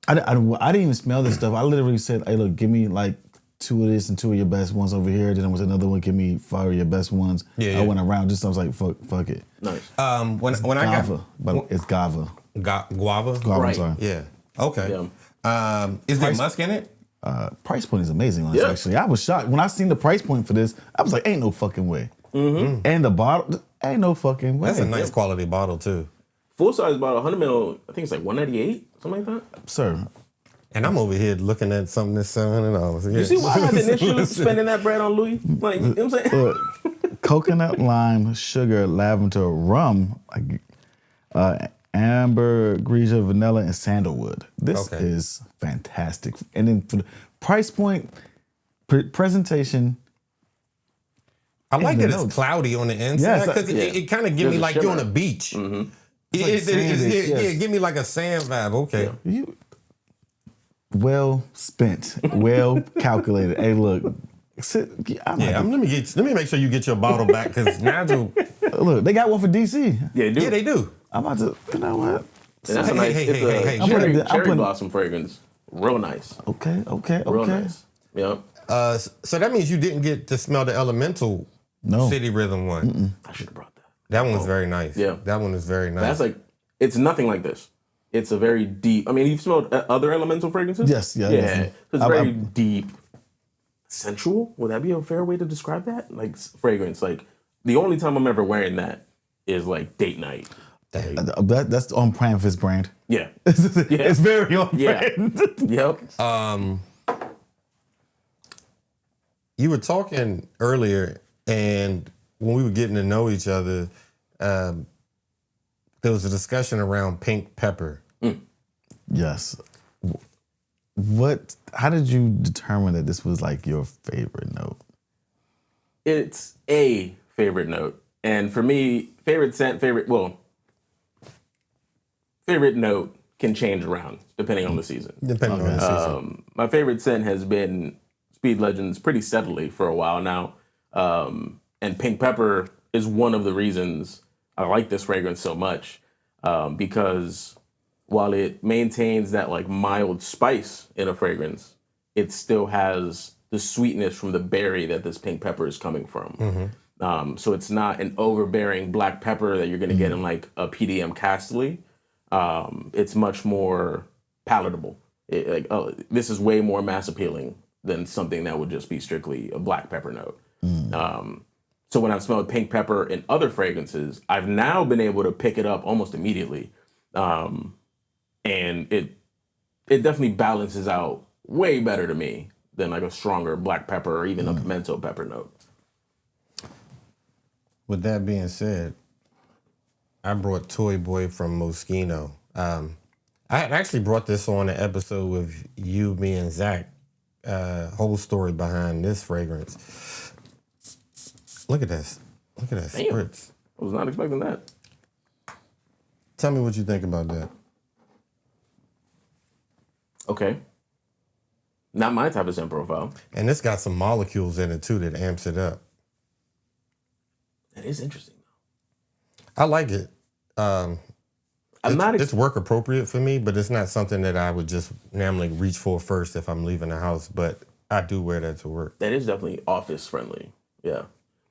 I didn't even smell this stuff. I literally said, "Hey, look, give me like 2 of this and 2 of your best ones over here." Then there was another one, give me 5 of your best ones. Yeah. I went around just. I was like, "Fuck it." nice. When I Gava, but it's Gava. got guava. Guava, Right. sorry. Yeah. Okay. Yeah. Is there musk in it? Price point is amazing on this. Yeah. Actually, I was shocked when I seen the price point for this. I was like, "Ain't no fucking way." Mm-hmm. And the bottle, ain't no fucking way. That's a nice quality bottle too. Full size bottle, 100 ml. I think it's like 198, something like that. Sir. And I'm over here looking at something that's $700. Yeah. You see why I had an issue spending that bread on Louis? Like, you know what I'm saying? Look, coconut, lime, sugar, lavender, rum, amber, grisia, vanilla, and sandalwood. This Okay. is fantastic. And then for the price point, presentation. I like the that it's notes. cloudy on the inside Yes, because it kind of give There's me a like you're on shimmer. a beach. like Yeah, sandy, yes. give me like a sand vibe. Okay. You well spent, well calculated. Hey, look, Let me make sure you get your bottle back because Nigel. look, they got one for DC. Yeah, dude. Yeah, they do. I'm about to, you know what? And that's Hey, a nice, hey, it's hey, a hey, hey. I'm cherry, putting- I'm cherry putting- blossom fragrance. Real nice. Okay. Real nice. Yeah. So that means you didn't get to smell the elemental No. city rhythm one. I should have brought that. That one's very nice. Yeah. That one is very nice. That's like, it's nothing like this. It's a very deep, I mean, you've smelled other elemental fragrances? Yes, yeah, Yeah. yes. It's very deep. Sensual? Would that be a fair way to describe that? Like fragrance. Like the only time I'm ever wearing that is like date night. That's on brand for his brand. Yeah. It's very on Yeah. brand. Yep. You were talking earlier, and when we were getting to know each other, there was a discussion around pink pepper. Yes. How did you determine that this was like your favorite note? It's a favorite note. And for me, favorite scent, favorite note can change around depending on the season. Depending on the season. My favorite scent has been Speed Legends pretty steadily for a while now. And pink pepper is one of the reasons I like this fragrance so much, because while it maintains that like mild spice in a fragrance, it still has the sweetness from the berry that this pink pepper is coming from. So it's not an overbearing black pepper that you're going to get in like a PDM Casterly. It's much more palatable. This is way more mass appealing than something that would just be strictly a black pepper note. So when I've smelled pink pepper in other fragrances, I've now been able to pick it up almost immediately. And it definitely balances out way better to me than like a stronger black pepper or even a pimento pepper note. With that being said, I brought Toy Boy from Moschino. I had actually brought this on an episode with you, me, and Zach. Whole story behind this fragrance. Look at this. Look at that Damn. spritz. I was not expecting that. Tell me what you think about that. Okay. Not my type of scent profile. And it's got some molecules in it too that amps it up. That is interesting. I like it. It's work appropriate for me, but it's not something that I would just normally reach for first if I'm leaving the house. But I do wear that to work. That is definitely office friendly. Yeah.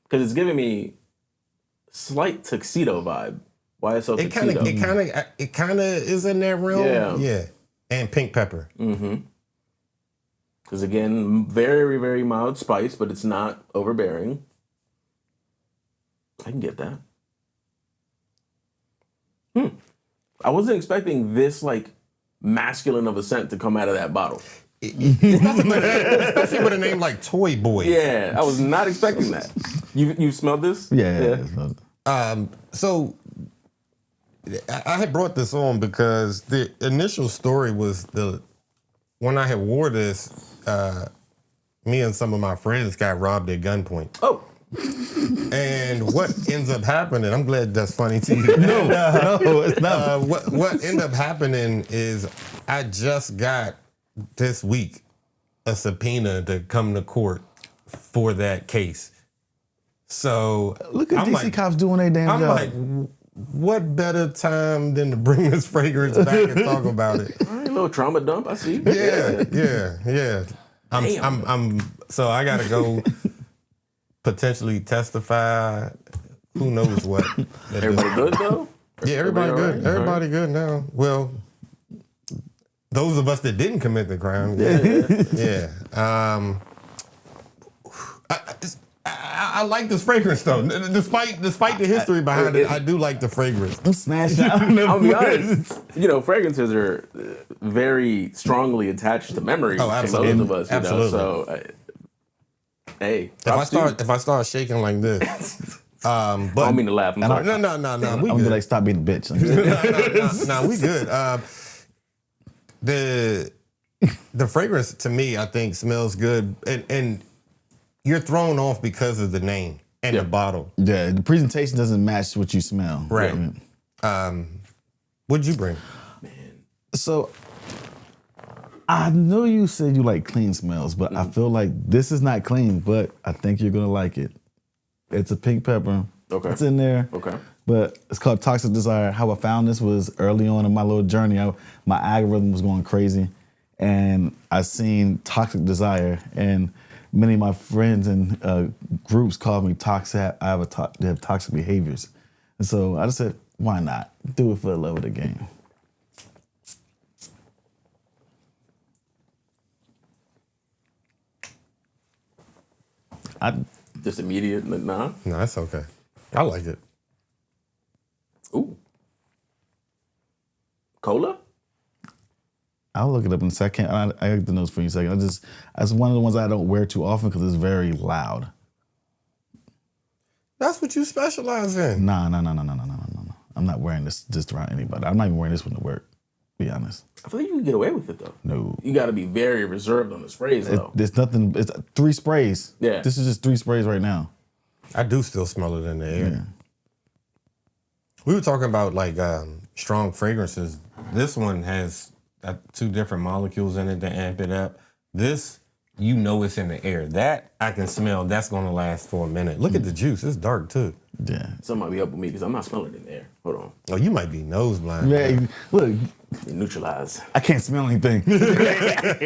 Because it's giving me slight tuxedo vibe. YSL tuxedo. It kind of is in that realm. Yeah. And pink pepper. Mm-hmm. Because again, very, very mild spice, but it's not overbearing. I can get that. I wasn't expecting this like masculine of a scent to come out of that bottle. Especially with a name like Toy Boy. Yeah, I was not expecting that. You smelled this? Yeah. So I had brought this on because the initial story was when I had wore this, me and some of my friends got robbed at gunpoint. Oh. And what ends up happening, I'm glad that's funny to you. No, it's not. What ended up happening is I just got this week a subpoena to come to court for that case. So look at DC cops doing their damn job. I'm like, what better time than to bring this fragrance back and talk about it? All right, a little trauma dump, I see. Yeah. So I gotta go potentially testify. Who knows what? Everybody good though? Yeah, everybody good. Right? Everybody good now. Well, those of us that didn't commit the crime. Yeah. I like this fragrance though. Despite the history behind it, I do like the fragrance. I'm smashing out. I'll be honest. Fragrances are very strongly attached to memory. Oh, absolutely. For most of us, absolutely. So, hey, if I start shaking like this, but I don't mean to laugh. I'm sorry. No. We I'm good. gonna be like, stop being a bitch. No, we good. The fragrance to me, I think, smells good, and you're thrown off because of the name and the bottle. Yeah, the presentation doesn't match what you smell. Right. What'd you bring? So I know you said you like clean smells, but I feel like this is not clean, but I think you're gonna like it. It's a pink pepper. Okay. It's in there. Okay. But it's called Toxic Desire. How I found this was early on in my little journey. My algorithm was going crazy, and I seen Toxic Desire, and many of my friends and groups called me toxic. They have toxic behaviors, and so I just said, why not do it for the love of the game? Just immediate, nah. No, that's okay. I like it. Ooh. Cola? I'll look it up in a second. I have the notes for you in a second. That's one of the ones I don't wear too often because it's very loud. That's what you specialize in. No. I'm not wearing this just around anybody. I'm not even wearing this one to work, to be honest. I feel like you can get away with it though. No. You got to be very reserved on the sprays though. There's nothing. It's 3 sprays. Yeah. This is just 3 sprays right now. I do still smell it in the air. Yeah. We were talking about like strong fragrances. This one has 2 different molecules in it to amp it up. This, it's in the air. That I can smell. That's going to last for a minute. Look at the juice. It's dark too. Yeah. Something might be up with me because I'm not smelling it in there. Hold on. Oh, you might be nose blind. Man, look. Neutralize. I can't smell anything.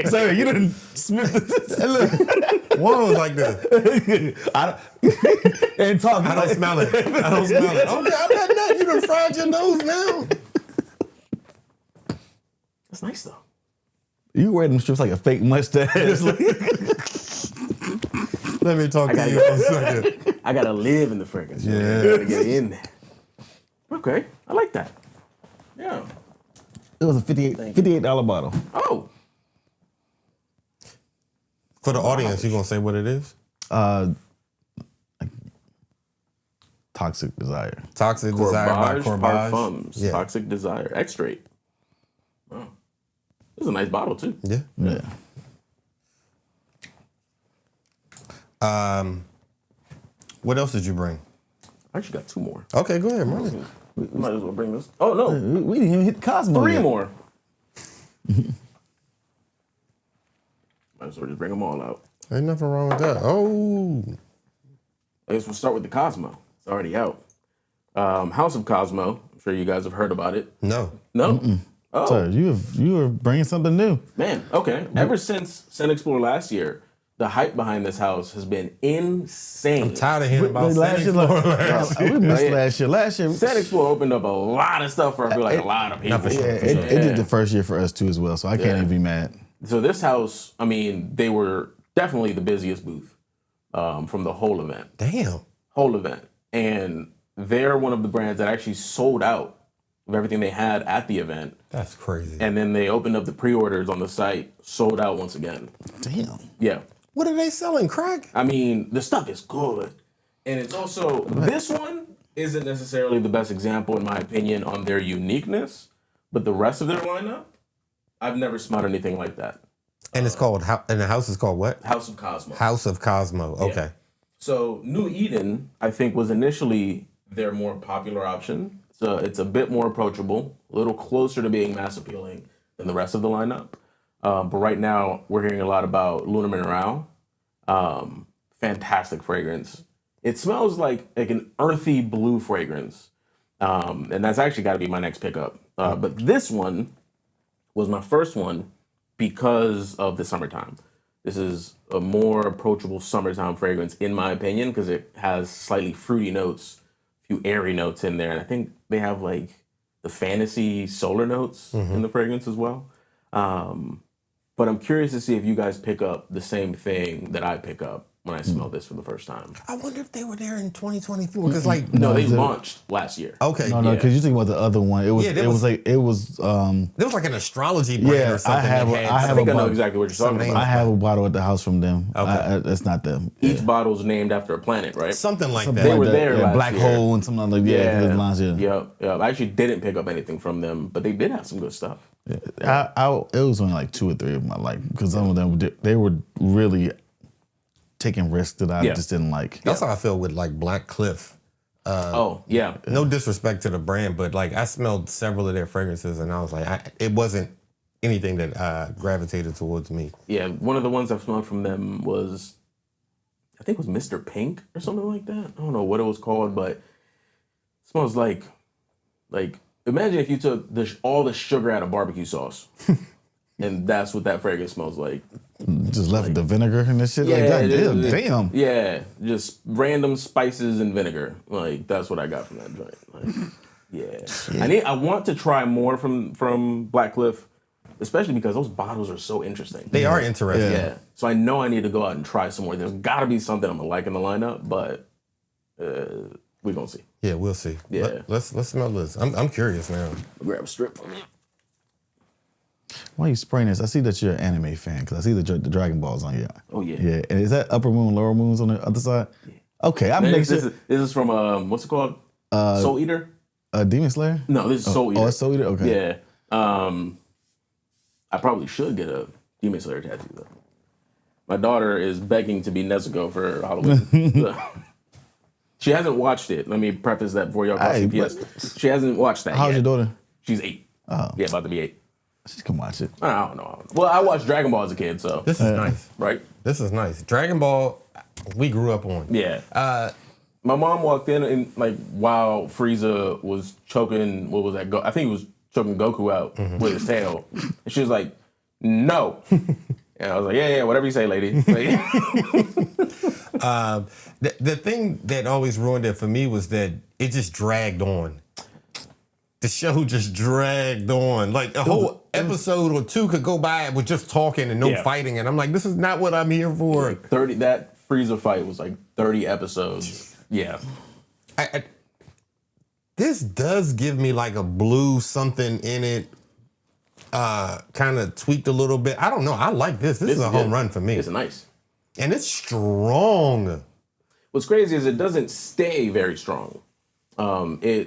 Sorry, you didn't sniff this. Look, Juan was like this. And talk. I don't smell it. Okay, I'm not that. You done fried your nose now. That's nice though. You wear them strips like a fake mustache. Let me talk to you for a second. I gotta live in the fragrance. Yeah. I gotta get in there. Okay, I like that. Yeah. It was a $58 bottle. Oh. For the audience, you gonna say what it is? Toxic Desire. Toxic Desire by Korbaj. Parfums. Yeah. Toxic Desire. X-Straight. Wow. This is a nice bottle too. Yeah. What else did you bring? I actually got 2 more. Okay, go ahead, Marlon. Might as well bring this. Oh no, We didn't even hit Cosmo. 3 yet. more. Might as well just bring them all out. Ain't nothing wrong with that. Oh. I guess we'll start with the Cosmo. It's already out. House of Cosmo. I'm sure you guys have heard about it. No. No? Oh, So you were bringing something new. man. Okay. Ever since Scent Explorer last year, the hype behind this house has been insane. I'm tired of hearing about Last year, we missed Yeah. last year. Last year, Scent Explorer opened up a lot of stuff for I feel like a lot of people. for sure. yeah, it did the first year for us too as well. So I can't even be mad. So this house, I mean, they were definitely the busiest booth from the whole event. Damn. Whole event. And they're one of the brands that actually sold out of everything they had at the event. That's crazy. And then they opened up the pre-orders on the site, sold out once again. Damn. Yeah. What are they selling? Crack? I mean, the stuff is good. And it's also, this one isn't necessarily the best example, in my opinion, on their uniqueness, but the rest of their lineup, I've never smelled anything like that. And it's called, and the house is called what? House of Cosmo. House of Cosmo. Okay. So New Eden, I think, was initially their more popular option. So it's a bit more approachable, a little closer to being mass appealing than the rest of the lineup. But right now, we're hearing a lot about Luna Mineral. Fantastic fragrance. It smells like an earthy blue fragrance. And that's actually got to be my next pickup. But this one was my first one because of the summertime. This is a more approachable summertime fragrance, in my opinion, because it has slightly fruity notes, a few airy notes in there. And I think they have like the fantasy solar notes in the fragrance as well. But I'm curious to see if you guys pick up the same thing that I pick up when I smell this for the first time. I wonder if they were there in 2024. Because, like, No, they launched last year. okay. No, because you think about the other one. It was. Yeah, there it was was- like it was. There was like an astrology brand Yeah, or something. I have that a- had I I have think I know about- exactly what you're talking Some about. I have a bottle at the house from them. Okay. That's not them. Each bottle's named after a planet, right? something like Something that. They were that. there Yeah, last Black year. Hole and something like that. Yeah, lines, yeah. Yep. I actually didn't pick up anything from them, but they did have some good stuff. It was only like 2 or 3 of them I like because some of them they were really taking risks that I just didn't like. That's how I feel with like Black Cliff. Oh, yeah. No disrespect to the brand, but like I smelled several of their fragrances and I was like, it wasn't anything that gravitated towards me. Yeah, one of the ones I've smelled from them was, I think it was Mr. Pink or something like that. I don't know what it was called, but it smells like imagine if you took all the sugar out of barbecue sauce. And that's what that fragrance smells like. Just left the vinegar and this shit. Like that. Damn. Yeah, just random spices and vinegar. Like that's what I got from that joint. Like, yeah. I want to try more from Black Cliff, especially because those bottles are so interesting. They are interesting. Yeah. So I know I need to go out and try some more. There's got to be something I'm gonna like in the lineup, but we're gonna see. Yeah, we'll see. Yeah. Let's smell this. I'm curious now. Grab a strip from you. Why are you spraying this? I see that you're an anime fan because I see the Dragon Balls on you. Oh yeah. Yeah, and is that upper moon, lower moons on the other side? Yeah. Okay, I'm making This sure. is from what's it called? Soul Eater? Demon Slayer? No, this is Soul Eater. Oh, it's Soul Eater? Okay. Yeah. I probably should get a Demon Slayer tattoo though. My daughter is begging to be Nezuko for Halloween. She hasn't watched it. Let me preface that before y'all call Hey, CPS. She hasn't watched that How's yet. your daughter? She's 8. Oh. Yeah, about to be 8. She can watch it. I don't know. Well, I watched Dragon Ball as a kid, so This is nice. right. This is nice. Dragon Ball, we grew up on. Yeah. My mom walked in and like while Frieza was choking, what was that? I think he was choking Goku out with his tail, and she was like, "No," and I was like, "Yeah, whatever you say, lady." The thing that always ruined it for me was that it just dragged on. The show just dragged on. Like a whole episode or 2 could go by with just talking and no fighting, and I'm like, this is not what I'm here for. 30. That Frieza fight was like 30 episodes. Yeah. This does give me like a blue something in it, kind of tweaked a little bit. I don't know. I like this. This is a home run for me. It's nice. And it's strong. What's crazy is it doesn't stay very strong. I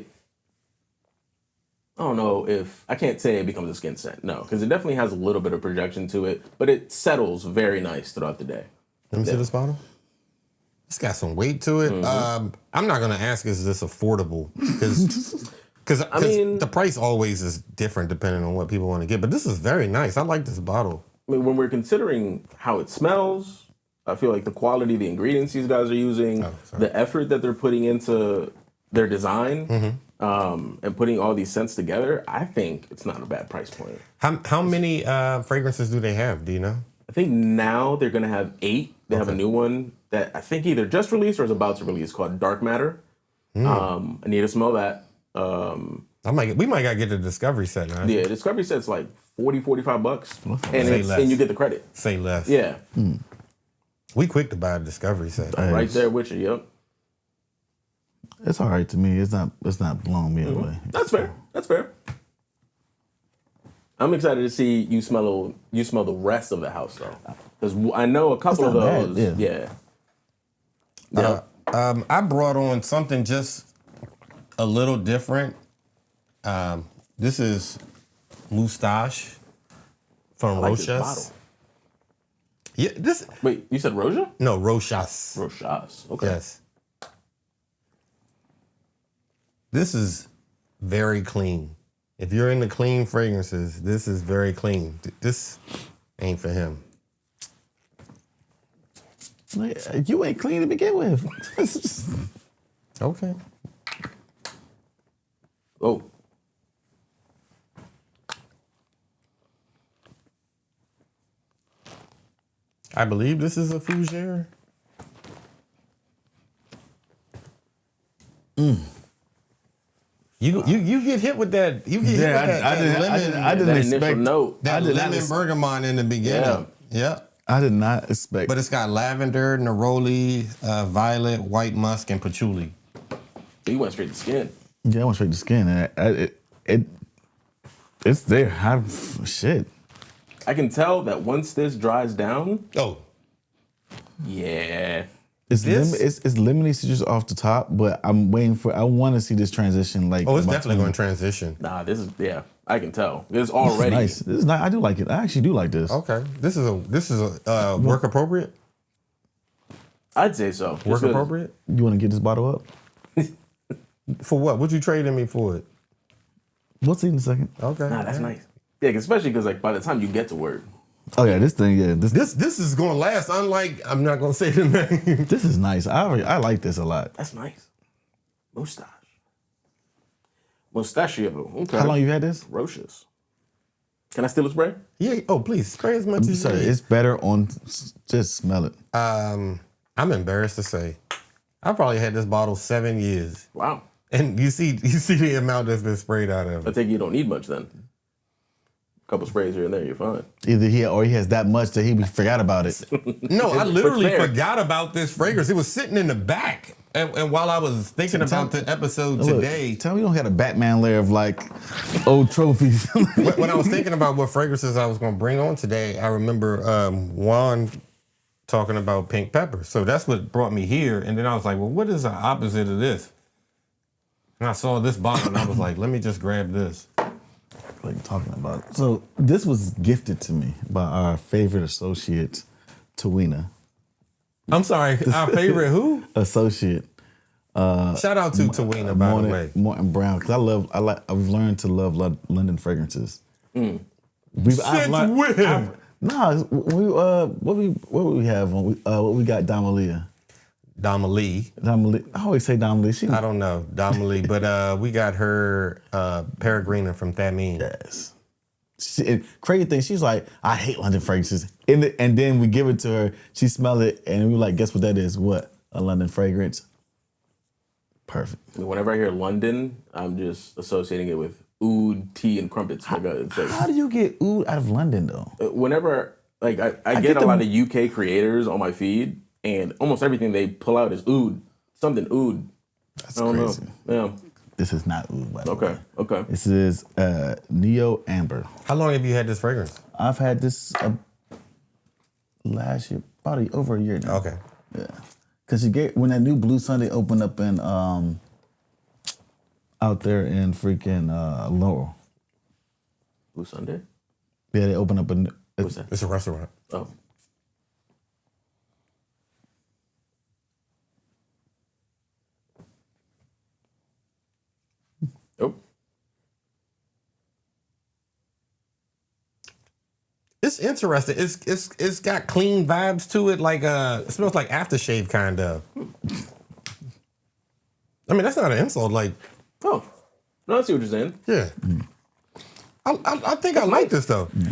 don't know if I can't say it becomes a skin scent. No, because it definitely has a little bit of projection to it, but it settles very nice throughout the day. Let me see this bottle. It's got some weight to it. I'm not gonna ask, is this affordable? Because Because I mean, the price always is different depending on what people want to get. But this is very nice. I like this bottle. I mean, when we're considering how it smells, I feel like the quality, the ingredients these guys are using, the effort that they're putting into their design, and putting all these scents together, I think it's not a bad price point. How many fragrances do they have? Do you know? I think now they're going to have 8. They have a new one that I think either just released or is about to release called Dark Matter. I need to smell that. We might gotta get the Discovery set now. Yeah, Discovery set's like $40-$45, and you get the credit. Say less. Yeah, We quick to buy a Discovery set. right there with you. Yep, It's all right to me. It's not blowing me away. that's fair. That's fair. I'm excited to see you smell the rest of the house though, because I know a couple of not those. bad, Yeah. I brought on something just a little different. This is Moustache from like this Rochas. bottle. Yeah, this. Wait, you said Roja? No, Rochas. Rochas. Okay. Yes. This is very clean. If you're into clean fragrances, this is very clean. This ain't for him. You ain't clean to begin with. Okay. Oh. I believe this is a fougere. You get hit with that. You get hit with that. I didn't That expect. initial note. that lemon bergamot in the beginning. Yeah. I did not expect. But it's got lavender, neroli, violet, white musk, and patchouli. You went straight to skin. Yeah, I went straight to skin, and it's there. Shit. I can tell that once this dries down, Oh, yeah. It's This- it's lemony citrus off the top, but I'm waiting for. I want to see this transition. Like, it's about definitely going to transition. Nah, this is I can tell. This This is already. nice. This is nice. I do like it. I actually do like this. Okay, this is a work appropriate. I'd say so. Just Work 'cause appropriate You want to get this bottle up? for what? Would you trade me for it? We'll see in a second. Okay. Nah, that's nice. Yeah, especially because like by the time you get to work, Oh yeah, this thing. Yeah, this This is going to last. Unlike, I'm not going to say the name. this is nice. I like this a lot. that's nice. Moustache. Mustachio. Okay. How long you had this? Rochas. Can I steal a spray? Yeah. Oh, please spray as much as you Sorry, need. it's better on. Just smell it. I'm embarrassed to say, I probably had this bottle 7 years, Wow. and you see the amount that's been sprayed out of I it. think you don't need much then. A couple sprays here and there, you're fine. Either he has that much that he forgot about it. No, I literally fair. forgot about this fragrance. It was sitting in the back, and while I was thinking about the episode Look, today, tell me you don't have a Batman layer of like old trophies. when I was thinking about what fragrances I was going to bring on today, I remember Juan talking about pink pepper. So that's what brought me here. And then I was like, well, what is the opposite of this? And I saw this bottle, and I was like, let me just grab this. Like talking about. So this was gifted to me by our favorite associate, Tawina. I'm sorry, our favorite who? Associate. Shout out to Tawina, by the way. Morton Brown, because I've learned to love London fragrances. I've Since when? What we have on? What we got? Damalia. Damalie. I always say Damalia. She I don't know, Damalie, but we got her Peregrina from Thameen. yes. Crazy thing, she's like, I hate London fragrances, and then we give it to her. She smell it, and we're like, guess what that is? What? A London fragrance. Perfect. Whenever I hear London, I'm just associating it with oud, tea, and crumpets. Like, it's like- How do you get oud out of London though? whenever like I get a lot of UK creators on my feed, and almost everything they pull out is oud, something oud. That's I don't crazy. know. Yeah. This is not oud, by the way. Okay. This is Neo Amber. How long have you had this fragrance? I've had this last year, about over a year now. Okay. Yeah, because when that new Blue Sunday opened up in out there in freaking Laurel. Blue Sunday. Yeah, they opened up What's that? It's a restaurant. Oh. Oh. it's interesting. It's got clean vibes to it. Like it smells like aftershave kind of. I mean, that's not an insult. Like, Oh, no, I see what you're saying. yeah. I think I like this though. Yeah.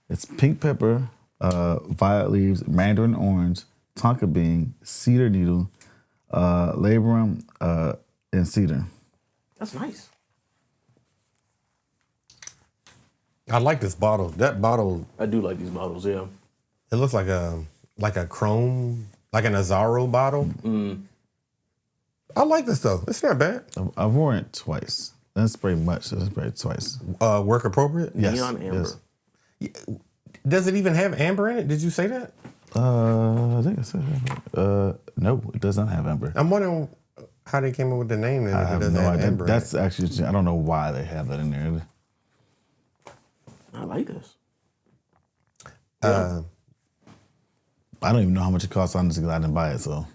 It's pink pepper, violet leaves, mandarin orange, tonka bean, cedar needle, labrum, and cedar. That's nice. I like this bottle. That bottle, I do like these bottles, yeah. it looks like a chrome, like an Azzaro bottle. I like this though. It's not bad. I've worn it twice. That's spray much. So I sprayed it twice. Work appropriate? Yes. Neon amber. Yes. Does it even have amber in it? Did you say that? I think I said amber. No, it does not have amber. I'm wondering how they came up with the name then I if it have doesn't no have idea. amber That's in it. actually, I don't know why they have that in there. I like this. I don't even know how much it costs honestly because I didn't buy it. So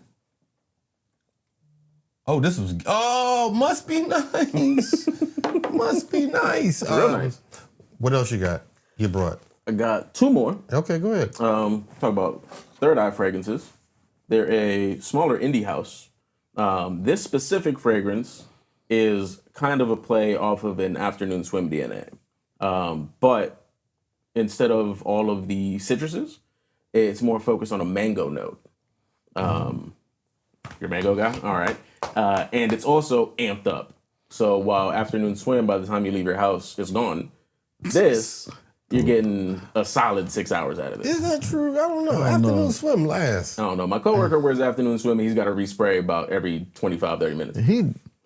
Must be nice. Must be nice. Real nice. What else you got? You brought? I got two more. Okay, go ahead. Talk about Third Eye fragrances. They're a smaller indie house. This specific fragrance is kind of a play off of an Afternoon Swim DNA. But instead of all of the citruses, it's more focused on a mango note. Your mango guy? All right. And it's also amped up. So while Afternoon Swim, by the time you leave your house, is gone, this, you're getting a solid 6 hours out of it. Is that true? I don't know. I don't know. Afternoon swim lasts. I don't know. My coworker wears Afternoon Swim, and he's got to respray about every 25, 30 minutes.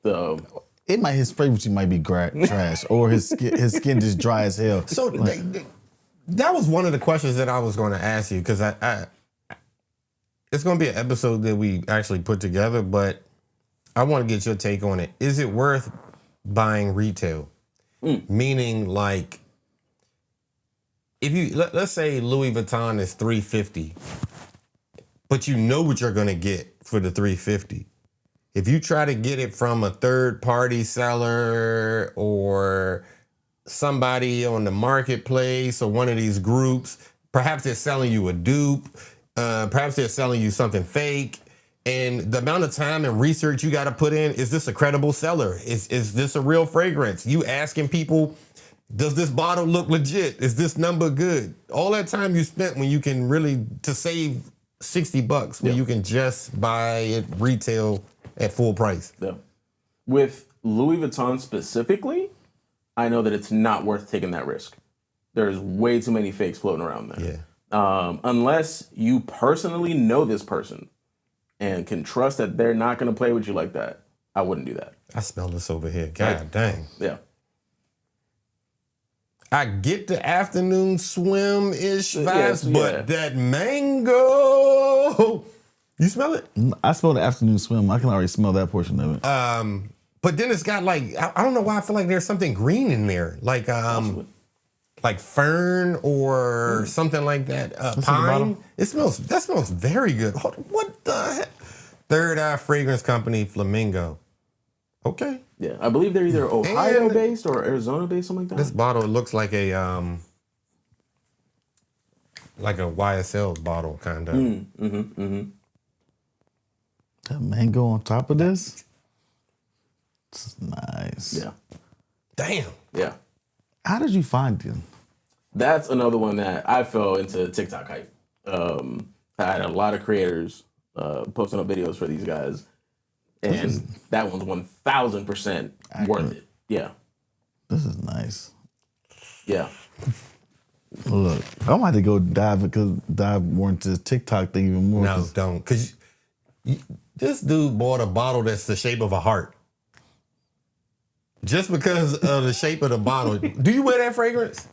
So his fragrance might be trash, or his skin just dry as hell. So that was one of the questions that I was going to ask you because it's going to be an episode that we actually put together, but I want to get your take on it. Is it worth buying retail? Meaning, like, if you let's say Louis Vuitton is $350, but you know what you're going to get for the $350. If you try to get it from a third-party seller or somebody on the marketplace or one of these groups, perhaps they're selling you a dupe, perhaps they're selling you something fake, and the amount of time and research you got to put in, is this a credible seller? Is this a real fragrance? You asking people, does this bottle look legit? Is this number good? All that time you spent when you can really, to save $60 when you can just buy it retail at full price. Yeah. With Louis Vuitton specifically, I know that it's not worth taking that risk. There's way too many fakes floating around there. Yeah. Unless you personally know this person and can trust that they're not going to play with you like that, I wouldn't do that. I smell this over here. God dang. Yeah. I get the Afternoon Swim-ish vibes, Yes, yeah. but that mango, you smell it? I smell the Afternoon Swim. I can already smell that portion of it. But then it's got like, I don't know why I feel like there's something green in there. Like fern or something like that. Pine. That smells very good. What the heck? Third Eye Fragrance Company, Flamango. Okay. Yeah. I believe they're either Ohio-based or Arizona-based, something like This that. bottle looks like a YSL bottle kind of. That mango on top of this? This is nice. Yeah. Damn. Yeah. How did you find them? That's another one that I fell into TikTok hype. I had a lot of creators posting up videos for these guys. And that one's 1,000% worth it. Yeah. This is nice. Yeah. Look, I'm about to go dive more into this TikTok thing even more. No, don't. Because this dude bought a bottle that's the shape of a heart. Just because of the shape of the bottle. Do you wear that fragrance?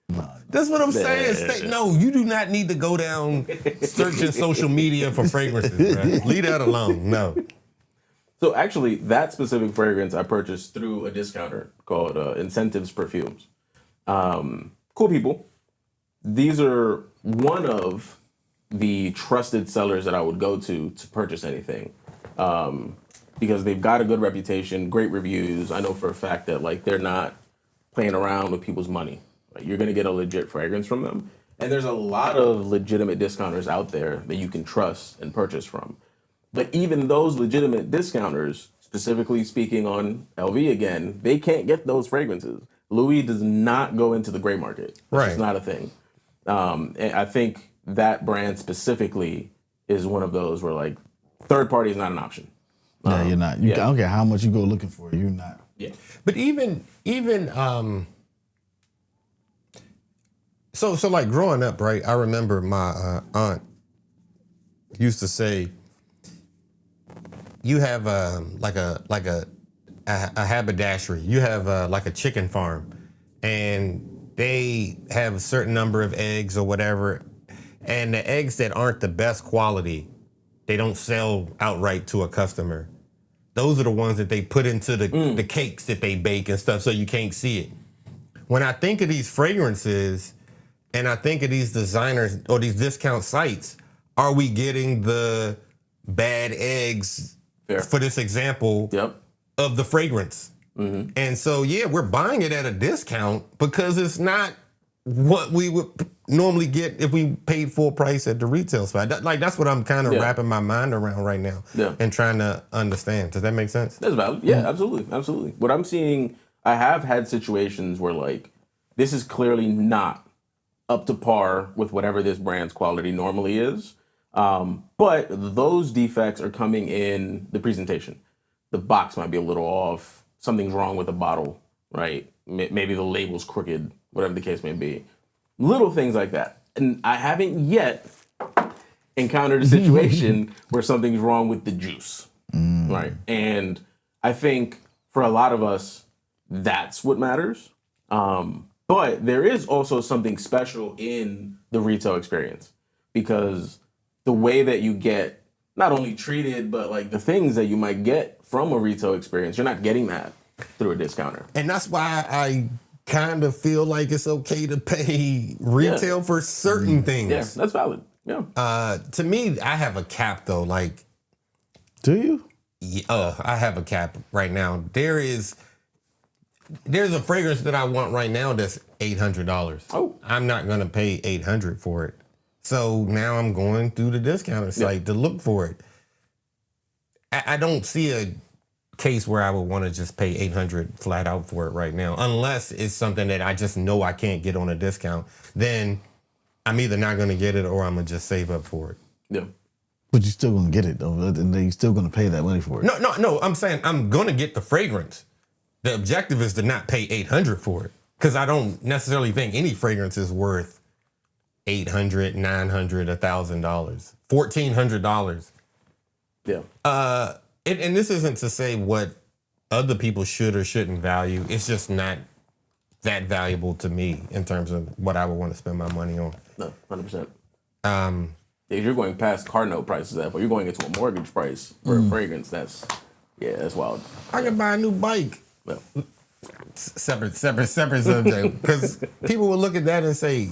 No. That's what I'm saying. No, you do not need to go down searching social media for fragrances, right? Leave that alone. No. So actually, that specific fragrance I purchased through a discounter called Incentives Perfumes. Cool people. These are one of the trusted sellers that I would go to purchase anything. Because they've got a good reputation, great reviews. I know for a fact that like they're not playing around with people's money. Like, you're gonna get a legit fragrance from them. And there's a lot of legitimate discounters out there that you can trust and purchase from. But even those legitimate discounters, specifically speaking on LV again, they can't get those fragrances. Louis does not go into the gray market. Right. It's not a thing. And I think that brand specifically is one of those where like third party is not an option. Yeah, you're not. I don't care how much you go looking for, you're not. Yeah. But so like growing up, right? I remember my aunt used to say, you have like a haberdashery. You have like a chicken farm, and they have a certain number of eggs or whatever, and the eggs that aren't the best quality, they don't sell outright to a customer. Those are the ones that they put into the cakes that they bake and stuff, so you can't see it. When I think of these fragrances, and I think of these designers or these discount sites, are we getting the bad eggs, for this example, of the fragrance? Mm-hmm. And so, yeah, we're buying it at a discount because it's not what we would normally get if we paid full price at the retail spot. That's what I'm kind of wrapping my mind around right now and trying to understand. Does that make sense? That's valid. Yeah, absolutely. Absolutely. What I'm seeing, I have had situations where like, this is clearly not up to par with whatever this brand's quality normally is. But those defects are coming in the presentation. The box might be a little off. Something's wrong with the bottle, right? Maybe the label's crooked, whatever the case may be. Little things like that. And I haven't yet encountered a situation where something's wrong with the juice, right? And I think for a lot of us, that's what matters. But there is also something special in the retail experience, because the way that you get not only treated, but like the things that you might get from a retail experience, you're not getting that through a discounter. And that's why I kind of feel like it's okay to pay retail for certain things. Yeah, that's valid. Yeah. To me, I have a cap though. Like, do you? Yeah, I have a cap right now. There's a fragrance that I want right now that's $800. Oh, I'm not gonna pay $800 for it. So now I'm going through the discounter site to look for it. I don't see a case where I would want to just pay $800 flat out for it right now, unless it's something that I just know I can't get on a discount. Then I'm either not going to get it or I'm going to just save up for it. Yeah. But you're still going to get it, though, and then you're still going to pay that money for it. No. I'm saying I'm going to get the fragrance. The objective is to not pay $800 for it, because I don't necessarily think any fragrance is worth $800, $900, $1,000, $1,400. Yeah. And this isn't to say what other people should or shouldn't value. It's just not that valuable to me in terms of what I would want to spend my money on. No, 100%. If you're going past car note prices, but you're going into a mortgage price for a fragrance, that's wild. I can buy a new bike. Well, separate subject. Because people will look at that and say,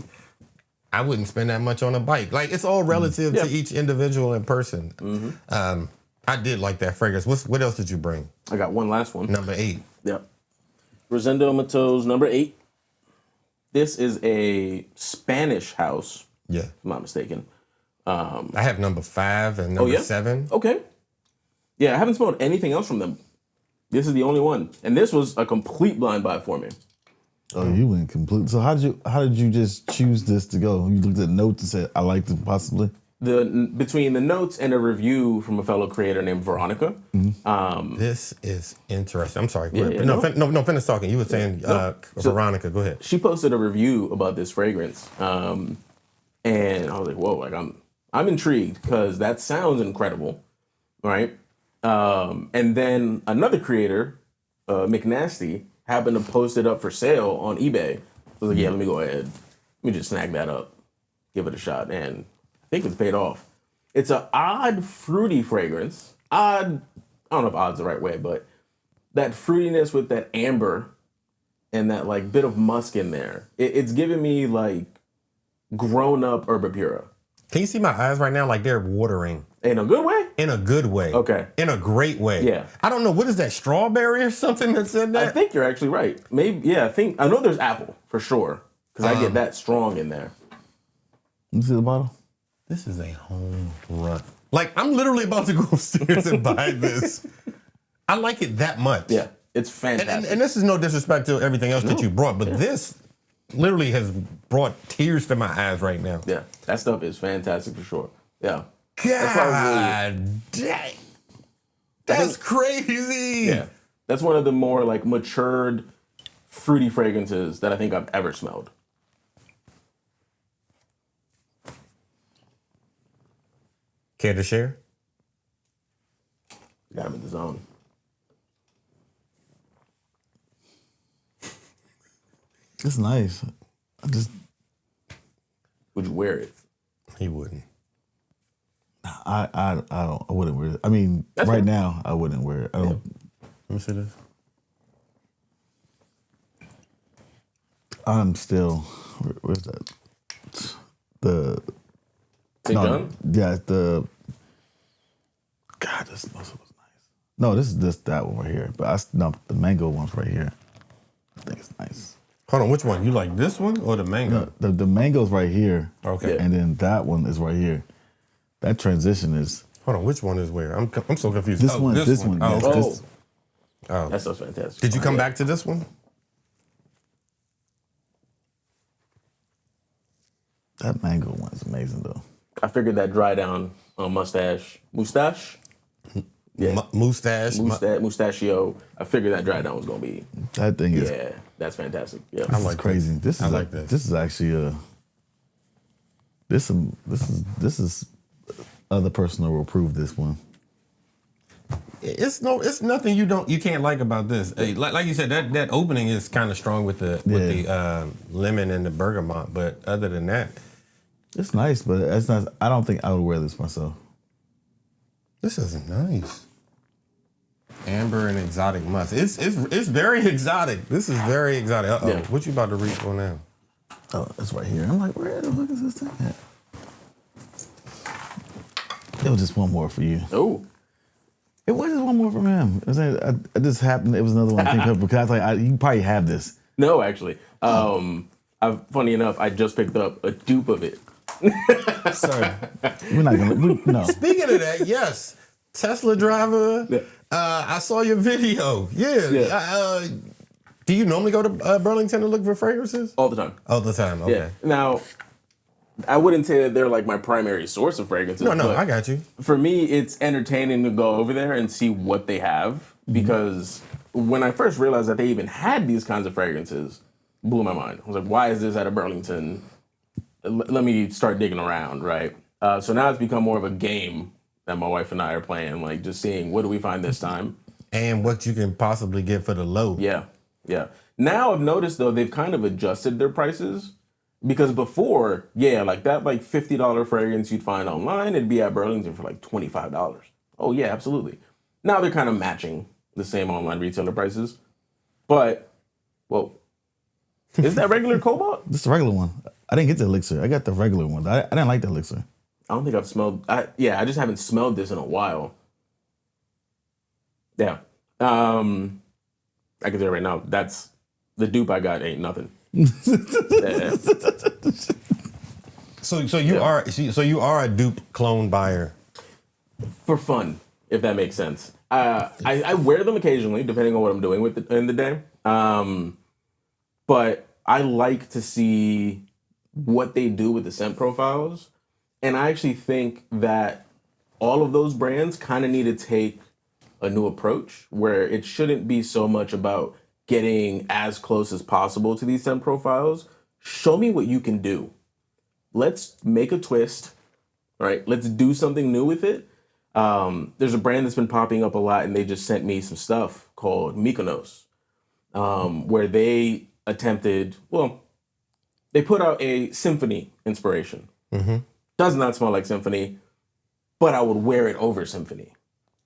I wouldn't spend that much on a bike. Like, it's all relative to each individual and person. Mm-hmm. I did like that fragrance. What else did you bring? I got one last one. Number 8. Yep. Rosendo Mateu's number 8. This is a Spanish house. Yeah. If I'm not mistaken. I have number 5 and number 7. Okay. Yeah, I haven't smelled anything else from them. This is the only one. And this was a complete blind buy for me. Oh, you went complete. So how did you just choose this to go? You looked at notes and said, I like it possibly? Between the notes and a review from a fellow creator named Veronica. Mm-hmm. This is interesting. I'm sorry. Go ahead. No, finish talking. You were saying Veronica. Go ahead. She posted a review about this fragrance. And I was like, whoa, like I'm intrigued because that sounds incredible. Right? And then another creator, McNasty, happened to post it up for sale on eBay. I was like, yeah, let me go ahead. Let me just snag that up. Give it a shot. And I think it's paid off. It's an odd, fruity fragrance. Odd, I don't know if odd's the right way, but that fruitiness with that amber and that like bit of musk in there. It's giving me like grown-up Herba Pura. Can you see my eyes right now? Like they're watering. In a good way? In a good way. Okay. In a great way. Yeah. I don't know. What is that, strawberry or something that said that? I think you're actually right. Maybe, yeah, I know there's apple for sure. Because I get that strong in there. You see the bottle? This is a home run. Like, I'm literally about to go upstairs and buy this. I like it that much. Yeah, it's fantastic. And this is no disrespect to everything else that you brought, but this literally has brought tears to my eyes right now. Yeah, that stuff is fantastic for sure. Yeah. God dang. That's crazy. Yeah. That's one of the more like matured, fruity fragrances that I think I've ever smelled. Care to share? Got him in the zone. It's nice. Would you wear it? He wouldn't. I wouldn't wear it. I mean, That's right fair. now I wouldn't wear it. I don't. Let me see this. I'm still. Where's that? The St. John? Yeah, the. God, this smells was nice. No, this is that one right here. But the mango one's right here. I think it's nice. Hold on, which one? You like this one or the mango? No, the mango's right here. Okay. And then that one is right here. That transition is. Hold on, which one is where? I'm so confused. This one. This one. Yes, Oh. this- That stuff's fantastic. Did you come back to this one? That mango one is amazing though. I figured that dry down on Moustache. Yeah. Moustache. Mustachio. I figured that dry down was going to be. That thing is. Yeah, that's fantastic. Yeah. This is crazy. This is like this. This is actually a. This is. Other person will approve this one. It's nothing you can't like about this. Hey, like you said, that opening is kind of strong with the lemon and the bergamot, but other than that, It's nice, but it's not. I don't think I would wear this myself. this is nice. Amber and exotic musk. It's very exotic. This is very exotic. Yeah. What you about to reach for now? Oh, it's right here. I'm like, where the fuck is this thing at? It was just one more for you. Oh. It was just one more from him. I just happened. It was another one I think of because I was like, you probably have this. No, actually. Funny enough, I just picked up a dupe of it. Sorry, we're not gonna. No. Speaking of that, yes, Tesla driver. Yeah. I saw your video. Yeah. Do you normally go to Burlington to look for fragrances? All the time. All the time. Okay. Yeah. Now, I wouldn't say that they're like my primary source of fragrances. No, but I got you. For me, it's entertaining to go over there and see what they have because when I first realized that they even had these kinds of fragrances, blew my mind. I was like, why is this at a Burlington? Let me start digging around, right? So now it's become more of a game that my wife and I are playing, like just seeing what do we find this time. And what you can possibly get for the low. Yeah. Now I've noticed though they've kind of adjusted their prices because before, like that like $50 fragrance you'd find online, it'd be at Burlington for like $25. Oh yeah, absolutely. Now they're kind of matching the same online retailer prices, but is that regular Cobalt? This is the regular one. I didn't get the elixir. I got the regular one. I didn't like the elixir. I don't think I've smelled. I just haven't smelled this in a while. Yeah. I can tell you right now, that's the dupe I got ain't nothing. Yeah. So you are a dupe clone buyer. For fun, if that makes sense. I wear them occasionally, depending on what I'm doing with it in the day. But I like to see what they do with the scent profiles. And I actually think that all of those brands kind of need to take a new approach where it shouldn't be so much about getting as close as possible to these scent profiles. Show me what you can do. Let's make a twist, right? Let's do something new with it. There's a brand that's been popping up a lot, and they just sent me some stuff called Mykonos, where they attempted, they put out a symphony inspiration. Mm-hmm. Does not smell like symphony, but I would wear it over symphony.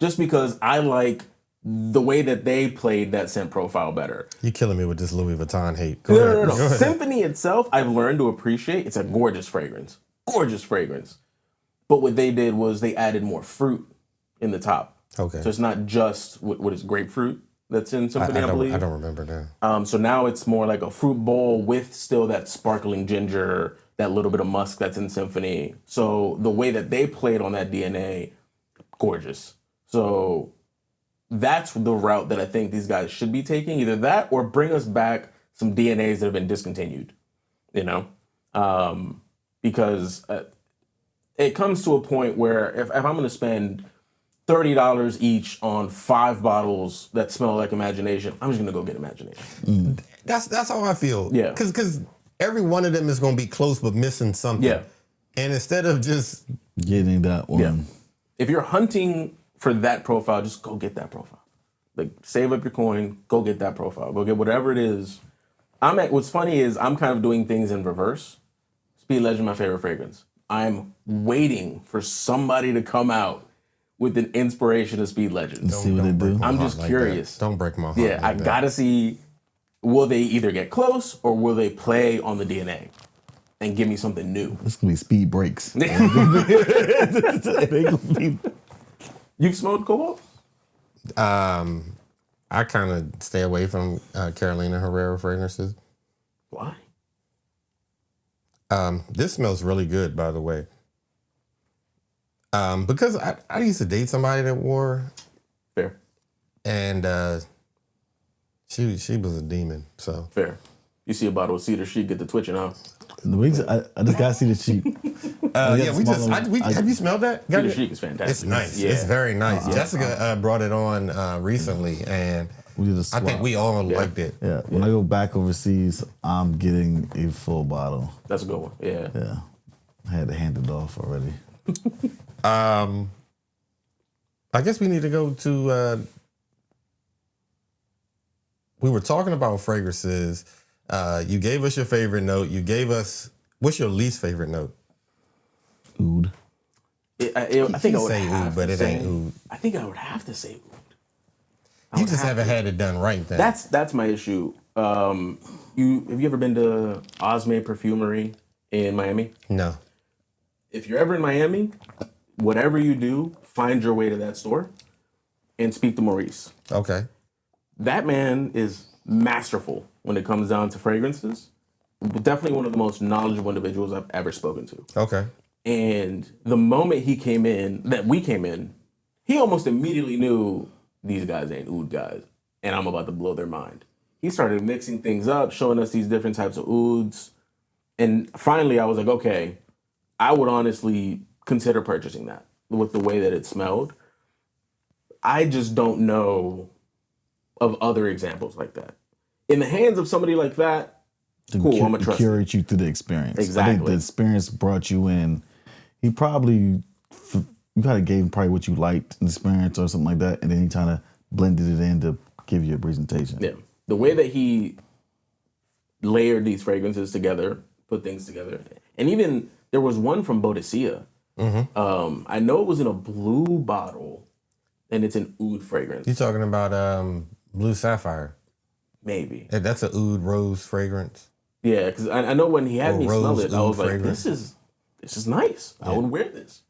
Just because I like the way that they played that scent profile better. You're killing me with this Louis Vuitton hate. No. Symphony itself, I've learned to appreciate. It's a gorgeous fragrance. Gorgeous fragrance. But what they did was they added more fruit in the top. Okay. So it's not just what is grapefruit that's in Symphony, I believe. I don't remember now. So now it's more like a fruit bowl with still that sparkling ginger, that little bit of musk that's in Symphony. So the way that they played on that DNA, gorgeous. So that's the route that I think these guys should be taking. Either that or bring us back some DNAs that have been discontinued, you know? Because it comes to a point where if I'm going to spend $30 each on 5 bottles that smell like Imagination, I'm just going to go get Imagination. That's how I feel. Yeah. Because every one of them is going to be close but missing something. Yeah. And instead of just Getting that one. Yeah. If you're hunting for that profile, just go get that profile. Like, save up your coin, go get that profile. Go get whatever it is. What's funny is I'm kind of doing things in reverse. Speed Legend, my favorite fragrance. I'm waiting for somebody to come out with an inspiration of Speed Legend. See what they do. I'm just curious. Don't break my heart. Yeah, I gotta see, will they either get close or will they play on the DNA and give me something new? This gonna be speed breaks. You've smelled Cobalt? I kind of stay away from Carolina Herrera fragrances. Why? This smells really good, by the way. Because I used to date somebody that wore, Fair. and she was a demon. So Fair. You see a bottle of Cedar Chic, get the twitching, huh? I just gotta see the cheap. have you smelled that? Cedar Chic is fantastic. It's nice. Yeah. It's very nice. Jessica brought it on recently, and We did a I swap. think we all liked it. Yeah, when I go back overseas, I'm getting a full bottle. That's a good one. Yeah. Yeah, I had to hand it off already. I guess we need to go to. We were talking about fragrances. You gave us your favorite note. You gave us, what's your least favorite note? Oud. I think I would say have oud, but to it say, ain't oud. I think I would have to say oud. You just haven't had it done right then. That's my issue. Have you ever been to Osme Perfumery in Miami? No. If you're ever in Miami, whatever you do, find your way to that store and speak to Maurice. Okay. That man is masterful when it comes down to fragrances. Definitely one of the most knowledgeable individuals I've ever spoken to. Okay. And the moment we came in, he almost immediately knew these guys ain't oud guys, and I'm about to blow their mind. He started mixing things up, showing us these different types of ouds. And finally, I was like, okay, I would honestly consider purchasing that with the way that it smelled. I just don't know of other examples like that. In the hands of somebody like that, cool, I'm gonna trust curate you through the experience. Exactly. I think the experience brought you in. He probably, you kind of gave him probably what you liked in the experience or something like that, and then he kind of blended it in to give you a presentation. Yeah. The way that he layered these fragrances together, put things together. And even there was one from Bodicea. Mm-hmm. I know it was in a blue bottle, and it's an oud fragrance. You talking about Blue Sapphire? Maybe. That's an oud rose fragrance. Yeah, because I know when he had Or me smell rose it, I was oud like, fragrance. this is nice. I would wear this.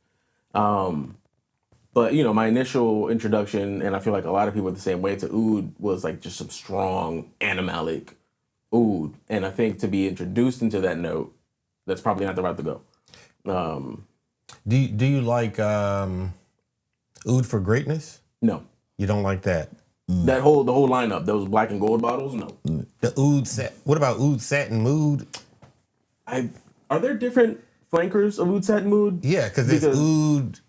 But, my initial introduction, and I feel like a lot of people are the same way, to oud was like just some strong animalic oud. And I think to be introduced into that note, that's probably not the route to go. Do you like Oud for Greatness? No. You don't like that? The whole lineup, those black and gold bottles, no. The Oud set. What about Oud Satin Mood? Are there different flankers of oud satin mood? Yeah, because there's Oud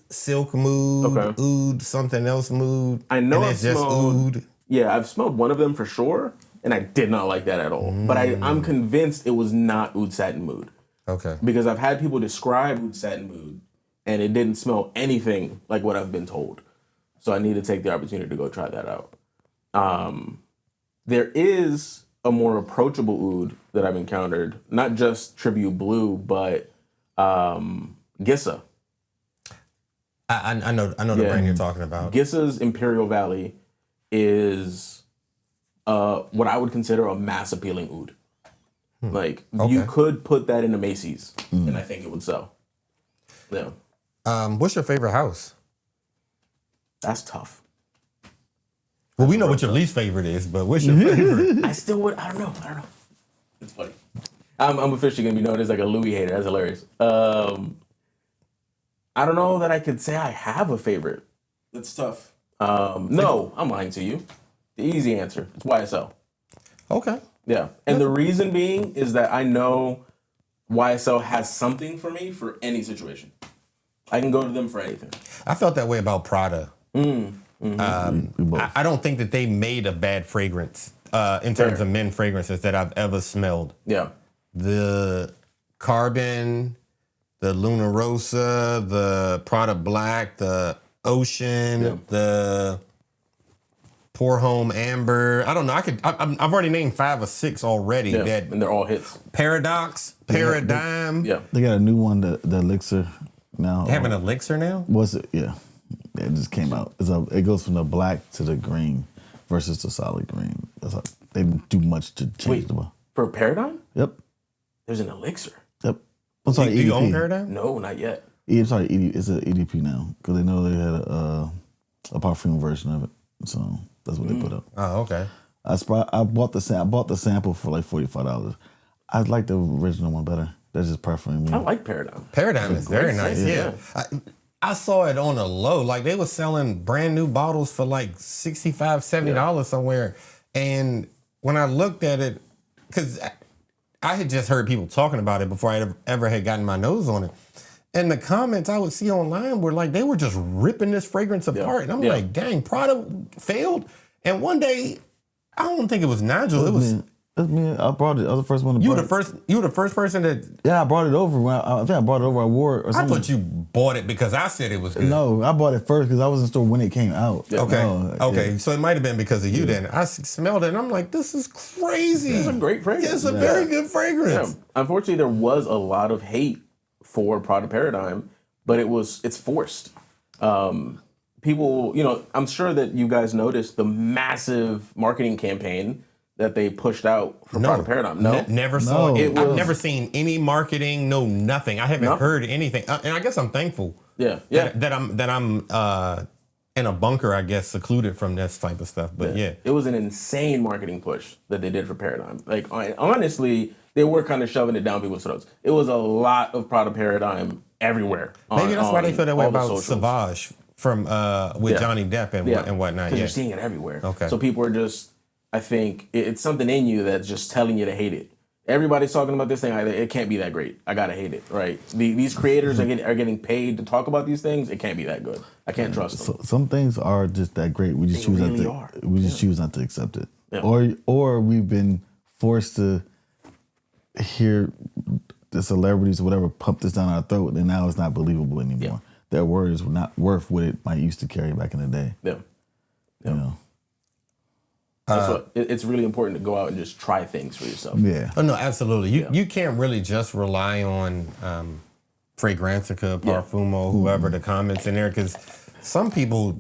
Silk Mood, Okay. Oud something else mood. I know and I've it's just smelled- Oud. Yeah, I've smelled one of them for sure, and I did not like that at all. But I'm convinced it was not oud satin mood. Okay. Because I've had people describe oud satin mood, and it didn't smell anything like what I've been told. So I need to take the opportunity to go try that out. There is a more approachable oud that I've encountered, not just Tribu Blue, but Gissa. I know the brand you're talking about. Gissa's Imperial Valley is what I would consider a mass appealing oud. Like, you could put that in a Macy's, and I think it would sell. Yeah. What's your favorite house? That's tough. Well, we know what your least favorite is, but what's your favorite? I don't know. It's funny. I'm officially gonna be known as like a Louis hater. That's hilarious. I don't know that I could say I have a favorite. That's tough. No, I'm lying to you. The easy answer. It's YSL. Okay. Yeah. And the reason being is that I know YSL has something for me for any situation. I can go to them for anything. I felt that way about Prada. We both. I don't think that they made a bad fragrance in terms of men fragrances that I've ever smelled. Yeah. The Carbon, the Luna Rosa, the Prada Black, the Ocean, the Pour Home Amber. I don't know. I've already named 5 or 6 already. Yeah. That And they're all hits. Paradox, Paradigm. Yeah. They got a new one, the elixir now. They have an elixir now? What's it? Yeah. It just came out. It goes from the black to the green versus the solid green. That's how, they didn't do much to change the one. For Paradigm, Yep. there's an elixir. Yep. I'm sorry, Do you EDP. own Paradigm? No, not yet. I'm sorry, it's an EDP now because they know they had a perfume version of it, so that's what they put up. Oh, okay. I bought the sample for like $45. I like the original one better. That's just perfume. I like Paradigm. Paradigm is very great nice. scent, Yeah. I saw it on a low. Like they were selling brand new bottles for like $65, $70 somewhere. And when I looked at it, because I had just heard people talking about it before I ever had gotten my nose on it. And the comments I would see online were like, they were just ripping this fragrance apart. And I'm like, dang, Prada failed. And one day, I don't think it was Nigel. It was me. I brought it. I was the first one to you. brought The it. first. You were the first person that. Yeah, I brought it over. I think I brought it over. I wore it or I something. thought you bought it because I said it was good. No, I bought it first because I was in the store when it came out. Okay. No, Okay. yeah. So it might have been because of you then. I smelled it and I'm like, this is crazy. It's a great fragrance. It's a very good fragrance. Yeah. Unfortunately, there was a lot of hate for Prada Paradigm, but it's forced. People, I'm sure that you guys noticed the massive marketing campaign that they pushed out for Prada Paradigm. No, Never saw No. it. I've never seen any marketing. No, nothing. I haven't heard anything. And I guess I'm thankful. Yeah. That I'm in a bunker, I guess, secluded from this type of stuff. But yeah. It was an insane marketing push that they did for Paradigm. Like, honestly, they were kind of shoving it down people's throats. It was a lot of Prada Paradigm everywhere. Maybe that's why they feel that way all the about socials. Savage from with Johnny Depp and whatnot. Because Yeah. you're seeing it everywhere. Okay. So people are just, I think, it's something in you that's just telling you to hate it. Everybody's talking about this thing. It can't be that great. I gotta hate it, right? These creators are getting paid to talk about these things. It can't be that good. I can't trust them. So, some things are just that great. We just They choose really not are. to. We just choose not to accept it. Yeah. Or we've been forced to hear the celebrities or whatever pump this down our throat, and now it's not believable anymore. Yeah. Their word is not worth what it might used to carry back in the day. Yeah. You know. That's what, it's really important to go out and just try things for yourself. Yeah. Oh no, absolutely. You can't really just rely on Fragrantica, Parfumo, whoever the comments in there, because some people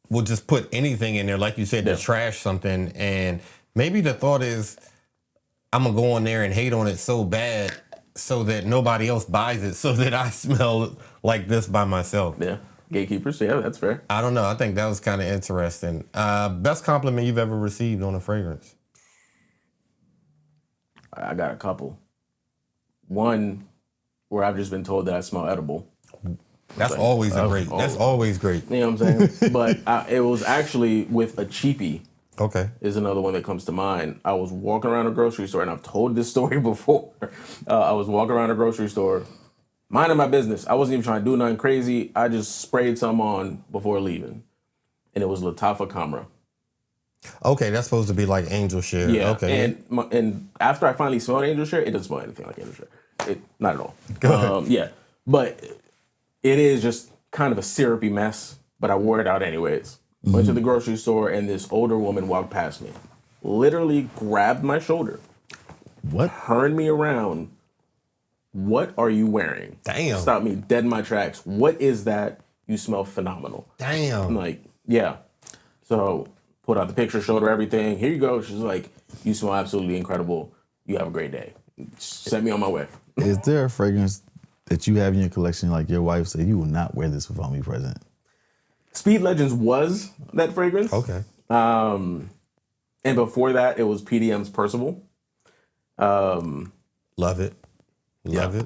will just put anything in there, like you said, to trash something, and maybe the thought is, I'm gonna go on there and hate on it so bad, so that nobody else buys it, so that I smell like this by myself. Yeah. Gatekeepers. Yeah, that's fair. I don't know. I think that was kind of interesting. Best compliment you've ever received on a fragrance? I got a couple. One where I've just been told that I smell edible. That's always a great. That's always great. You know what I'm saying? But it was actually with a cheapie. Okay. Is another one that comes to mind. I was walking around a grocery store, and I've told this story before. I was walking around a grocery store, minding my business. I wasn't even trying to do nothing crazy. I just sprayed some on before leaving, and it was Latafa Camera. Okay, that's supposed to be like angel share. Yeah. Okay. And after I finally smelled angel share, it doesn't smell anything like angel share. Not at all. Yeah. But it is just kind of a syrupy mess. But I wore it out anyways. Went to the grocery store, and this older woman walked past me, literally grabbed my shoulder, What? turned me around. What are you wearing? Damn. Stopped me dead in my tracks. What is that? You smell phenomenal. Damn. I'm like, yeah. So put out the picture, showed her everything. Here you go. She's like, you smell absolutely incredible. You have a great day. Sent me on my way. Is there a fragrance that you have in your collection, like your wife said, you will not wear this without me present? Speed Legends was that fragrance. Okay. And before that, it was PDM's Percival. Love it. Love it.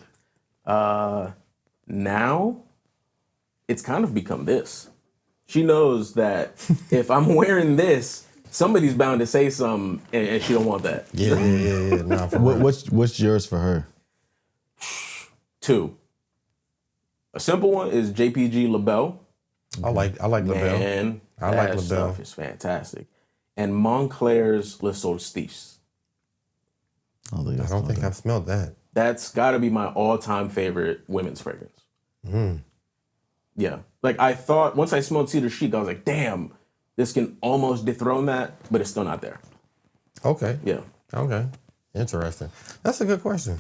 Now, it's kind of become this. She knows that if I'm wearing this, somebody's bound to say something, and she don't want that. Yeah. Nah, for real. What's yours for her? 2. A simple one is JPG LaBelle. I like LaBelle. Man, I like that LaBelle. stuff is fantastic. And Montclair's Le Solstice. I don't think I've smelled that. That's got to be my all-time favorite women's fragrance. Yeah. Like, I thought, once I smelled Cedar Chic, I was like, damn, this can almost dethrone that, but it's still not there. Okay. Yeah. Okay. Interesting. That's a good question.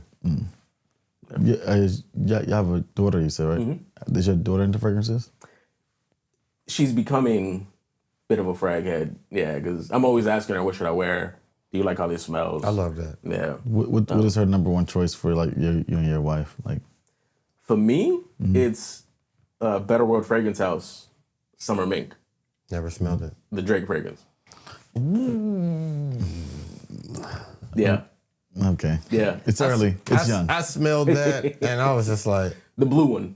Yeah, you have a daughter, you said, right? Mm-hmm. Is your daughter into fragrances? She's becoming a bit of a frag head. Yeah, because I'm always asking her, what should I wear? Do you like how this smells? I love that. Yeah. What is her number one choice for like you and your wife? Like, For me, it's Better World Fragrance House Summer Mink, Never smelled it. the Drake fragrance. Yeah. okay, Yeah. it's early, it's young. I smelled that and I was just like, The blue one.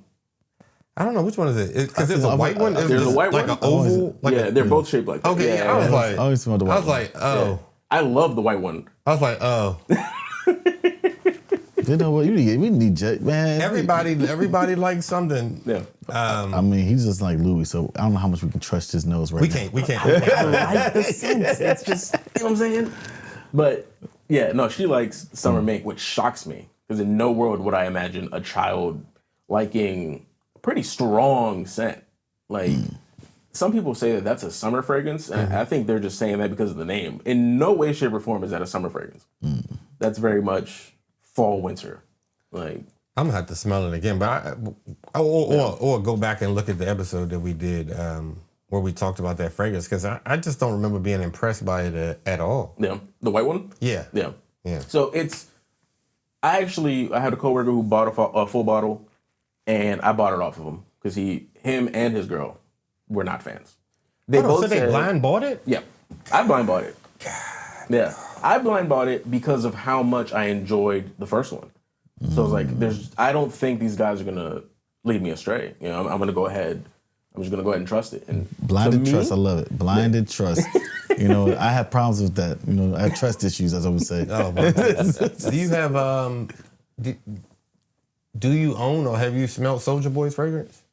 I don't know which one is it. Because there's a white one. There's a white like one? an oval. Like Yeah, they're both shaped like that. Okay, I was like, I always smell the white I was like, oh. I love the white one. I was like, oh. You know what? We need Jet, man. Everybody likes something. Yeah. I mean, he's just like Louis, so I don't know how much we can trust his nose right now. We can't. I like the scent. It's just, you know what I'm saying? But yeah, no, she likes Summer Mink, which shocks me. Because in no world would I imagine a child liking a pretty strong scent. Like, some people say that that's a summer fragrance, and I think they're just saying that because of the name. In no way, shape, or form is that a summer fragrance. That's very much fall, winter. Like, I'm gonna have to smell it again, but or go back and look at the episode that we did where we talked about that fragrance, because I just don't remember being impressed by it at all. yeah, the white one? Yeah. Yeah. Yeah. So I had a coworker who bought a full bottle, and I bought it off of him because him and his girl were not fans. They So they blind bought it? Yeah, I blind bought it. Yeah, I blind bought it because of how much I enjoyed the first one. So it's like, I don't think these guys are gonna lead me astray. You know, I'm gonna go ahead. I'm just gonna go ahead and trust it. And Blinded to me, trust, I love it. Blinded trust. You know, I have problems with that. You know, I have trust issues, as I would say. Oh, my God. Do you have do you own or have you smelled Soulja Boy's fragrance?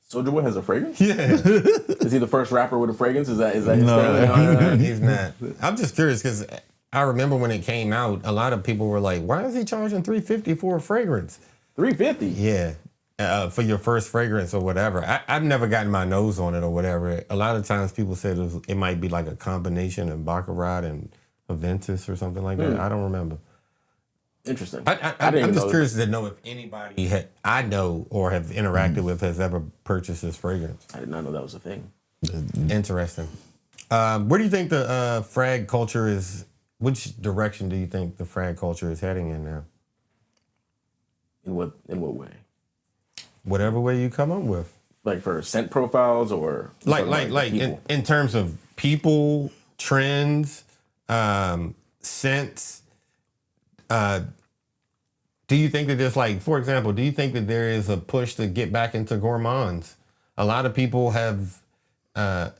Soulja Boy has a fragrance? Yeah. Is he the first rapper with a fragrance? Is that his thing? No, he's not. I'm just curious because I remember when it came out, a lot of people were like, "Why is he charging $350 for a fragrance?" $350. Yeah, for your first fragrance or whatever. I've never gotten my nose on it or whatever. A lot of times people said it might be like a combination of Baccarat and Aventus or something like that. I don't remember. Interesting. I'm just curious to know if anybody I know or have interacted with has ever purchased this fragrance. I did not know that was a thing. Interesting. Where do you think the frag culture is? Which direction do you think the frag culture is heading in now? In what way? Whatever way you come up with. Like for scent profiles or Like people? in terms of people, trends, scents. Do you think that there's for example, do you think that there is a push to get back into gourmands? A lot of people have at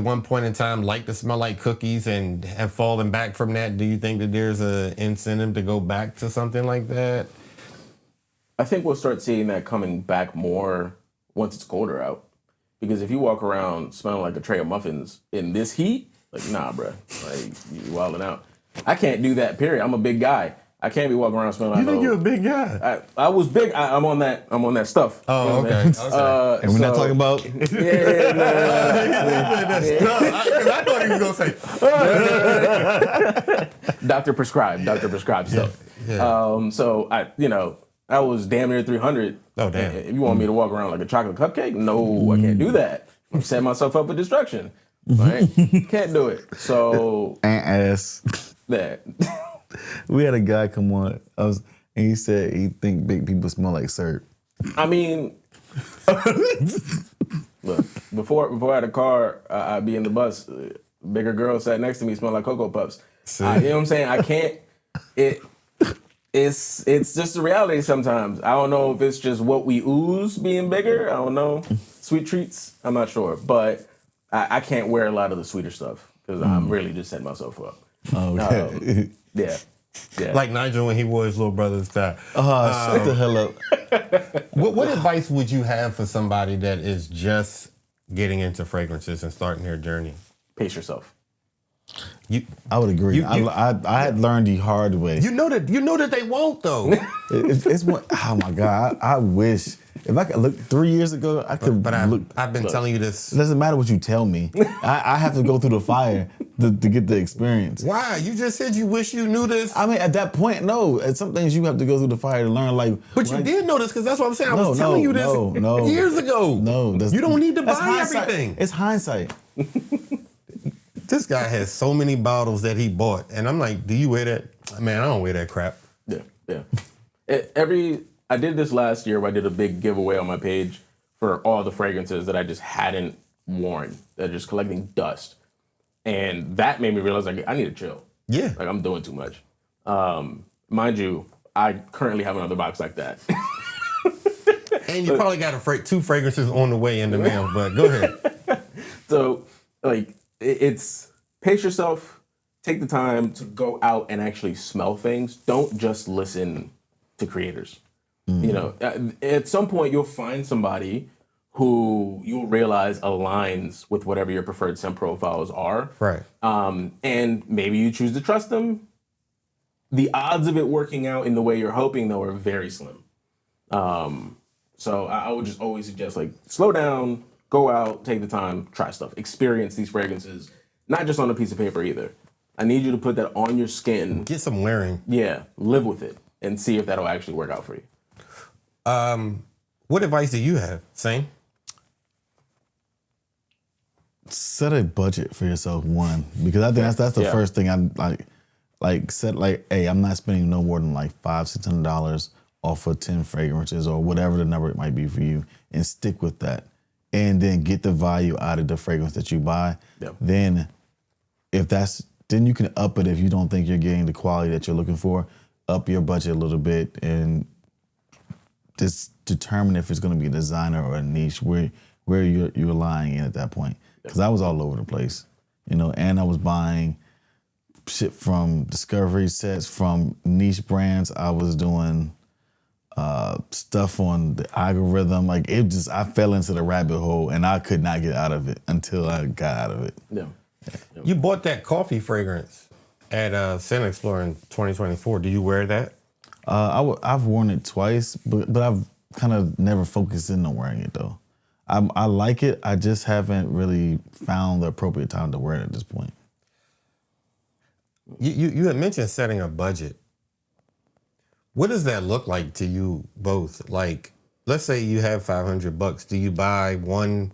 one point in time liked to smell like cookies and have fallen back from that. Do you think that there's an incentive to go back to something like that? I think we'll start seeing that coming back more once it's colder out. Because if you walk around smelling like a tray of muffins in this heat, like, nah, bruh. Like, you wilding out. I can't do that, period. I'm a big guy. I can't be walking around smelling like You think you're a big guy? I was big. I'm on that stuff. Oh, You know okay. what I'm And we're not talking about. Yeah, I thought he was gonna say Doctor prescribed stuff. Yeah. So I was damn near 300. Oh, damn. If you want me to walk around like a chocolate cupcake, no, I can't do that. I'm setting myself up for destruction. Right? Can't do it. So Ass. that. We had a guy come on, and he said he think big people smell like syrup. I mean, look, before I had a car, I'd be in the bus. Bigger girl sat next to me, smelled like Cocoa Puffs. You know what I'm saying? I can't. it's just the reality sometimes. I don't know if it's just what we ooze being bigger. I don't know. Sweet treats. I'm not sure, but I can't wear a lot of the sweeter stuff because I'm really just setting myself up. Okay. Yeah. Yeah. Like Nigel when he wore his little brother's tie. Shut the hell up. What advice would you have for somebody that is just getting into fragrances and starting their journey? Pace yourself. I would agree. I had learned the hard way. You know that they won't though. It's one. Oh my God! I wish if I could look 3 years ago, I could. But look. I've been telling you this. It doesn't matter what you tell me. I have to go through the fire to get the experience. Why? You just said you wish you knew this. I mean, at that point, no. At some things you have to go through the fire to learn. Like, But you did know this because that's what I'm saying. I was No, telling you this no. years ago. No, you don't need to that's buy hindsight. everything. It's hindsight. This guy has so many bottles that he bought, and I'm like, do you wear that? Man, I don't wear that crap. Yeah. I did this last year where I did a big giveaway on my page for all the fragrances that I just hadn't worn. That are just collecting dust. And that made me realize like I need to chill. Yeah. Like I'm doing too much. Mind you, I currently have another box like that. And you probably got two fragrances on the way in the mail, but go ahead. So like it's pace yourself, take the time to go out and actually smell things. Don't just listen to creators. You know, at some point you'll find somebody who you'll realize aligns with whatever your preferred scent profiles are. Right. And maybe you choose to trust them. The odds of it working out in the way you're hoping, though, are very slim. So I would just always suggest, like, slow down, go out, take the time, try stuff, experience these fragrances, not just on a piece of paper either. I need you to put that on your skin. Get some wearing. Yeah, live with it and see if that'll actually work out for you. What advice do you have? Same? Set a budget for yourself, one, because I think that's the first thing I'm like set like, hey, I'm not spending no more than like $500-$600 off of 10 fragrances or whatever the number it might be for you, and stick with that, and then get the value out of the fragrance that you buy. Yeah. Then then you can up it if you don't think you're getting the quality that you're looking for. Up your budget a little bit and just determine if it's going to be a designer or a niche where you're lying in at that point. Because I was all over the place, you know, and I was buying shit from discovery sets, from niche brands. I was doing stuff on the algorithm. Like I fell into the rabbit hole and I could not get out of it until I got out of it. Yeah. You bought that coffee fragrance at Scent Explorer in 2024. Do you wear that? I've worn it twice, but I've kind of never focused in on wearing it though. I like it. I just haven't really found the appropriate time to wear it at this point. You had mentioned setting a budget. What does that look like to you both? Like, let's say you have $500. Do you buy one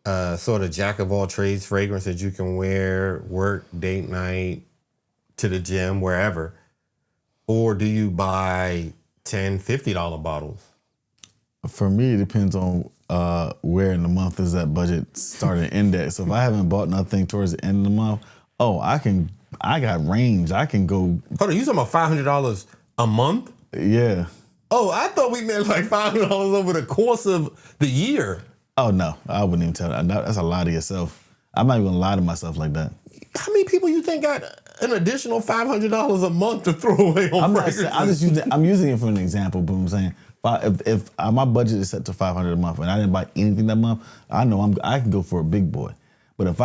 sort of jack of all trades fragrance that you can wear, work, date night, to the gym, wherever? Or do you buy $10, $50 bottles? For me, it depends on where in the month is that budget starting to index. So if I haven't bought nothing towards the end of the month, I got range. I can go. Hold on, you talking about $500 a month? Yeah. Oh, I thought we meant like $500 over the course of the year. Oh no, I wouldn't even tell that. That's a lie to yourself. I'm not even gonna lie to myself like that. How many people you think got an additional $500 a month to throw away on fragrances? I'm using it for an example, but I'm saying if my budget is set to $500 a month and I didn't buy anything that month, I know I can go for a big boy. But if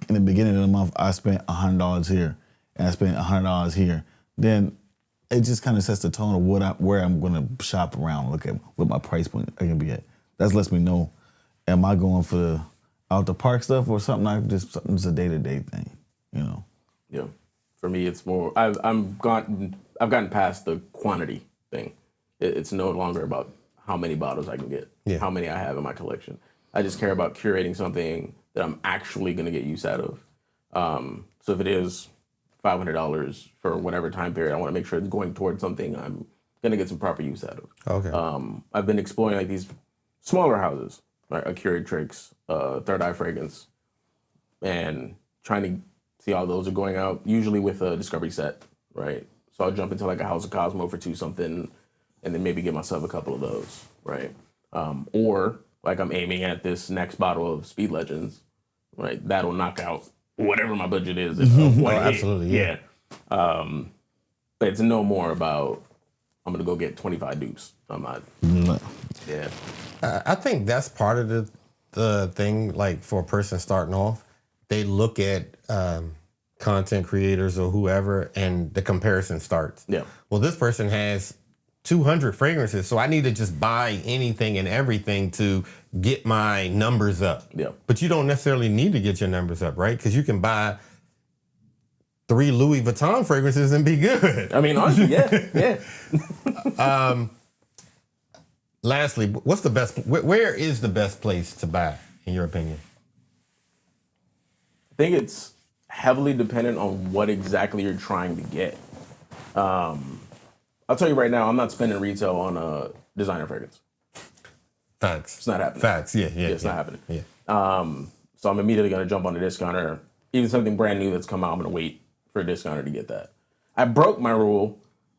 in the beginning of the month I spent $100 here and I spent $100 here, then it just kind of sets the tone of where I'm going to shop around, look at what my price point I can be at. That lets me know, am I going for the out the park stuff or something something's a day-to-day thing, you know? Yeah. For me, it's more, I've gotten past the quantity thing. It's no longer about how many bottles I can get, how many I have in my collection. I just care about curating something that I'm actually going to get use out of. So if it is $500 for whatever time period, I want to make sure it's going towards something I'm going to get some proper use out of. Okay. I've been exploring like these smaller houses, like a Curatrix, Third Eye Fragrance, and trying to see how those are going out, usually with a discovery set, right? So I'll jump into like a House of Cosmo for 2 something, and then maybe get myself a couple of those, right? Or like I'm aiming at this next bottle of Speed Legends, right? That'll knock out whatever my budget is. In one hit. Absolutely, yeah. But it's no more about I'm gonna go get 25 dupes. I'm not. Yeah. I think that's part of the thing. Like for a person starting off, they look at content creators or whoever, and the comparison starts. Yeah. Well, this person has 200 fragrances, so I need to just buy anything and everything to get my numbers up. Yeah. But you don't necessarily need to get your numbers up, right? Because you can buy 3 Louis Vuitton fragrances and be good. I mean, honestly, yeah. Lastly, what's the best? Where is the best place to buy, in your opinion? I think it's heavily dependent on what exactly you're trying to get. I'll tell you right now, I'm not spending retail on a designer fragrance. Facts. It's not happening. Facts. Yeah. It's not happening. Yeah. So I'm immediately going to jump on the discounter. Even something brand new that's come out, I'm going to wait for a discounter to get that. I broke my rule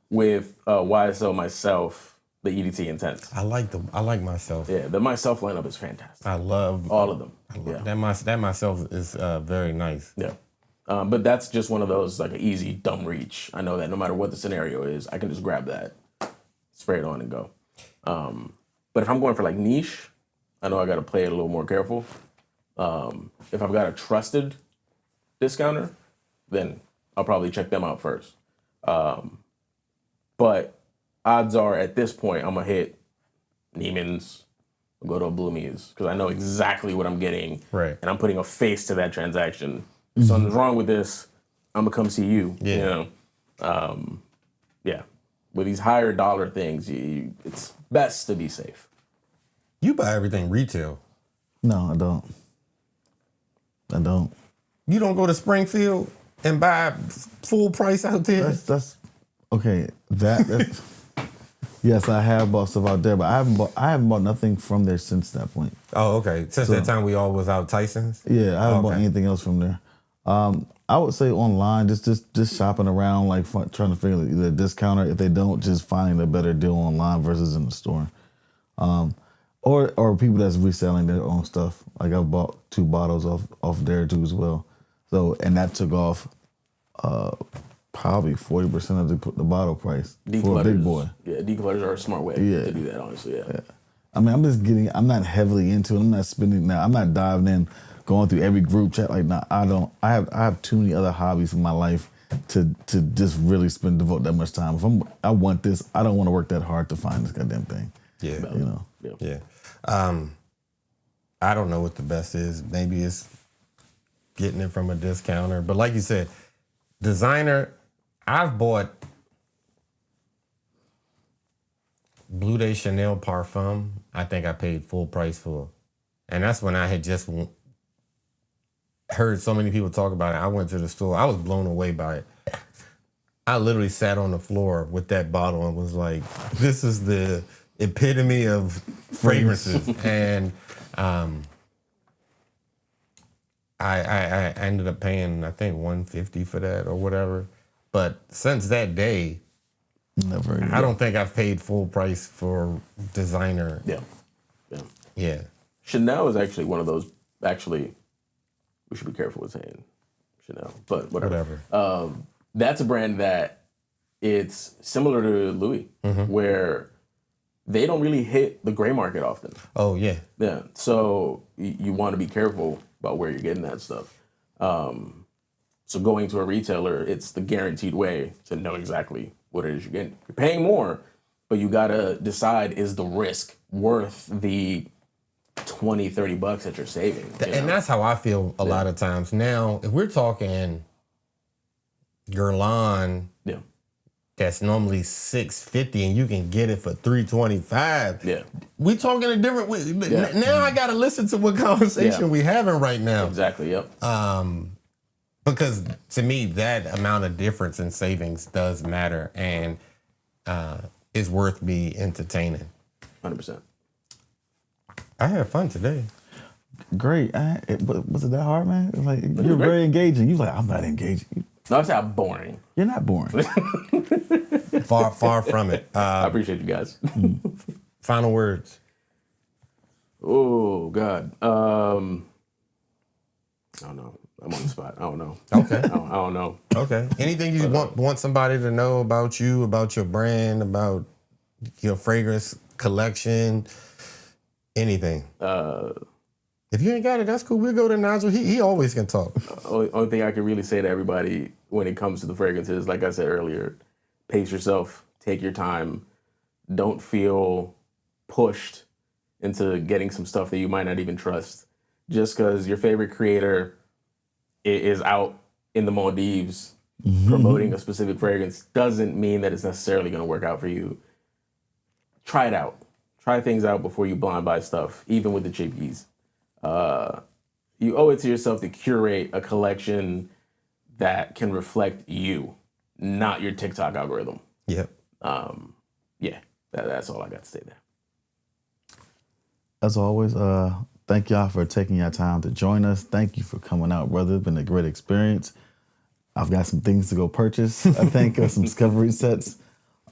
with YSL Myself, the EDT Intense. I like myself. Yeah, the Myself lineup is fantastic. I love all of them. That myself is very nice. Yeah. But that's just one of those, like an easy, dumb reach. I know that no matter what the scenario is, I can just grab that, spray it on and go. But if I'm going for like niche, I know I got to play it a little more careful. If I've got a trusted discounter, then I'll probably check them out first. But odds are at this point, I'm going to hit Neiman's, I'll go to a Bloomies, because I know exactly what I'm getting. Right. And I'm putting a face to that transaction. If something's wrong with this, I'm going to come see you. Yeah. You know? Yeah. With these higher dollar things, it's best to be safe. You buy everything retail. No, I don't. You don't go to Springfield and buy full price out there? That's okay. That's yes, I have bought stuff out there, but I haven't bought nothing from there since that point. Oh, okay. Since that time we all was out Tyson's? Yeah, I haven't bought anything else from there. I would say online, just shopping around, like trying to figure the discounter. If they don't, just finding a better deal online versus in the store. Or people that's reselling their own stuff. Like I've bought 2 bottles off there too as well. So, and that took off probably 40% of the bottle price for a big boy. Yeah, declutters are a smart way to do that, honestly. Yeah. I mean, I'm not heavily into it. I'm not spending now. I'm not diving in, going through every group chat. Like, nah, I don't. I have too many other hobbies in my life to just really devote that much time. If I want this, I don't want to work that hard to find this goddamn thing. Yeah. You know. Yeah. I don't know what the best is. Maybe it's getting it from a discounter. But like you said, designer, I've bought Blue de Chanel Parfum. I think I paid full price for. And that's when I had just heard so many people talk about it. I went to the store. I was blown away by it. I literally sat on the floor with that bottle and was like, this is the epitome of fragrances. And I ended up paying, I think, $150 for that or whatever. But since that day, I don't think I've paid full price for designer. Yeah. Chanel is actually one of those. Actually, we should be careful with saying Chanel, but whatever. That's a brand that it's similar to Louis, where they don't really hit the gray market often. Oh, yeah. Yeah. So you want to be careful about where you're getting that stuff. So going to a retailer, it's the guaranteed way to know exactly what it is you're getting. You're paying more, but you got to decide, is the risk worth the $20, $30 that you're saving? And that's how I feel a lot of times. Now, if we're talking Guerlain, that's normally $650 and you can get it for $325. Yeah. We talking a different way. Now I got to listen to what conversation we having right now. Exactly. Yep. Because to me, that amount of difference in savings does matter and is worth me entertaining. 100%. I had fun today. Great. Was it that hard, man? Like, you're very engaging. You like, I'm not engaging. No, it's not boring. You're not boring. Far from it. I appreciate you guys. Final words. Oh God. I don't know. I'm on the spot. I don't know. Okay. I don't know. Okay. Anything you want somebody to know about you, about your brand, about your fragrance collection, anything. If you ain't got it, that's cool. We'll go to Nigel. He always can talk. Only thing I can really say to everybody when it comes to the fragrances, like I said earlier, pace yourself, take your time, don't feel pushed into getting some stuff that you might not even trust. Just because your favorite creator is out in the Maldives promoting a specific fragrance doesn't mean that it's necessarily going to work out for you. Try it out. Try things out before you blind buy stuff, even with the chippies. You owe it to yourself to curate a collection that can reflect you, not your TikTok algorithm. Yep. Yeah, that's all I got to say there. As always, thank y'all for taking your time to join us. Thank you for coming out, brother. It's been a great experience. I've got some things to go purchase. I think some discovery sets.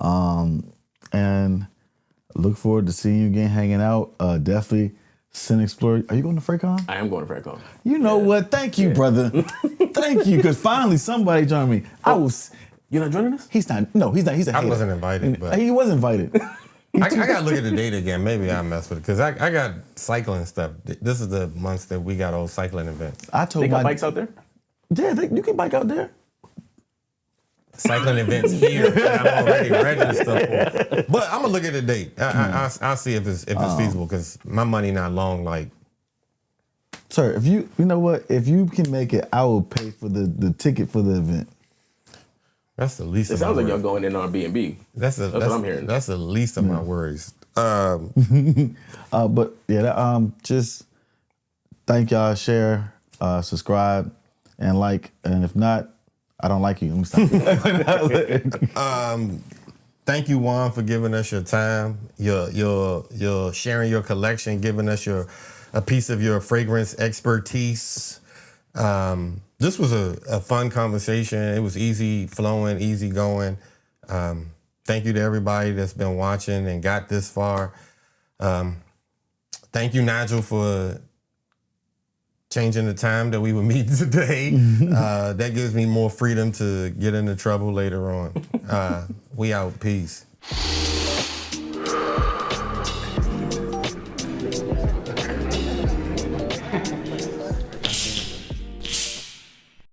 And look forward to seeing you again, hanging out. Definitely Sin Explore. Are you going to FragCon? I am going to FragCon. You know what? Thank you, brother. Thank you, because finally somebody joined me. You're not joining us? He's not. No, he's not. He's a hater. I wasn't invited, but He was invited. I got to look at the date again. Maybe I mess with it because I got cycling stuff. This is the months that we got old cycling events. I told They got bikes out there? Yeah, you can bike out there. Cycling events here that I'm already registered for. But I'm gonna look at the date. I'll see if it's feasible because my money not long. Like, sir, if you know what, if you can make it, I will pay for the ticket for the event. that's the least. It of sounds my like y'all worries. going in on B&B. That's what I'm hearing. That's the least of my worries. But yeah, just thank y'all, share, subscribe, and like. And if not, I don't like you. Let me stop. Thank you, Juan, for giving us your time, your sharing your collection, giving us a piece of your fragrance expertise. This was a fun conversation. It was easy flowing, easy going. Thank you to everybody that's been watching and got this far. Thank you, Nigel, for changing the time that we would meet today. That gives me more freedom to get into trouble later on. We out. Peace.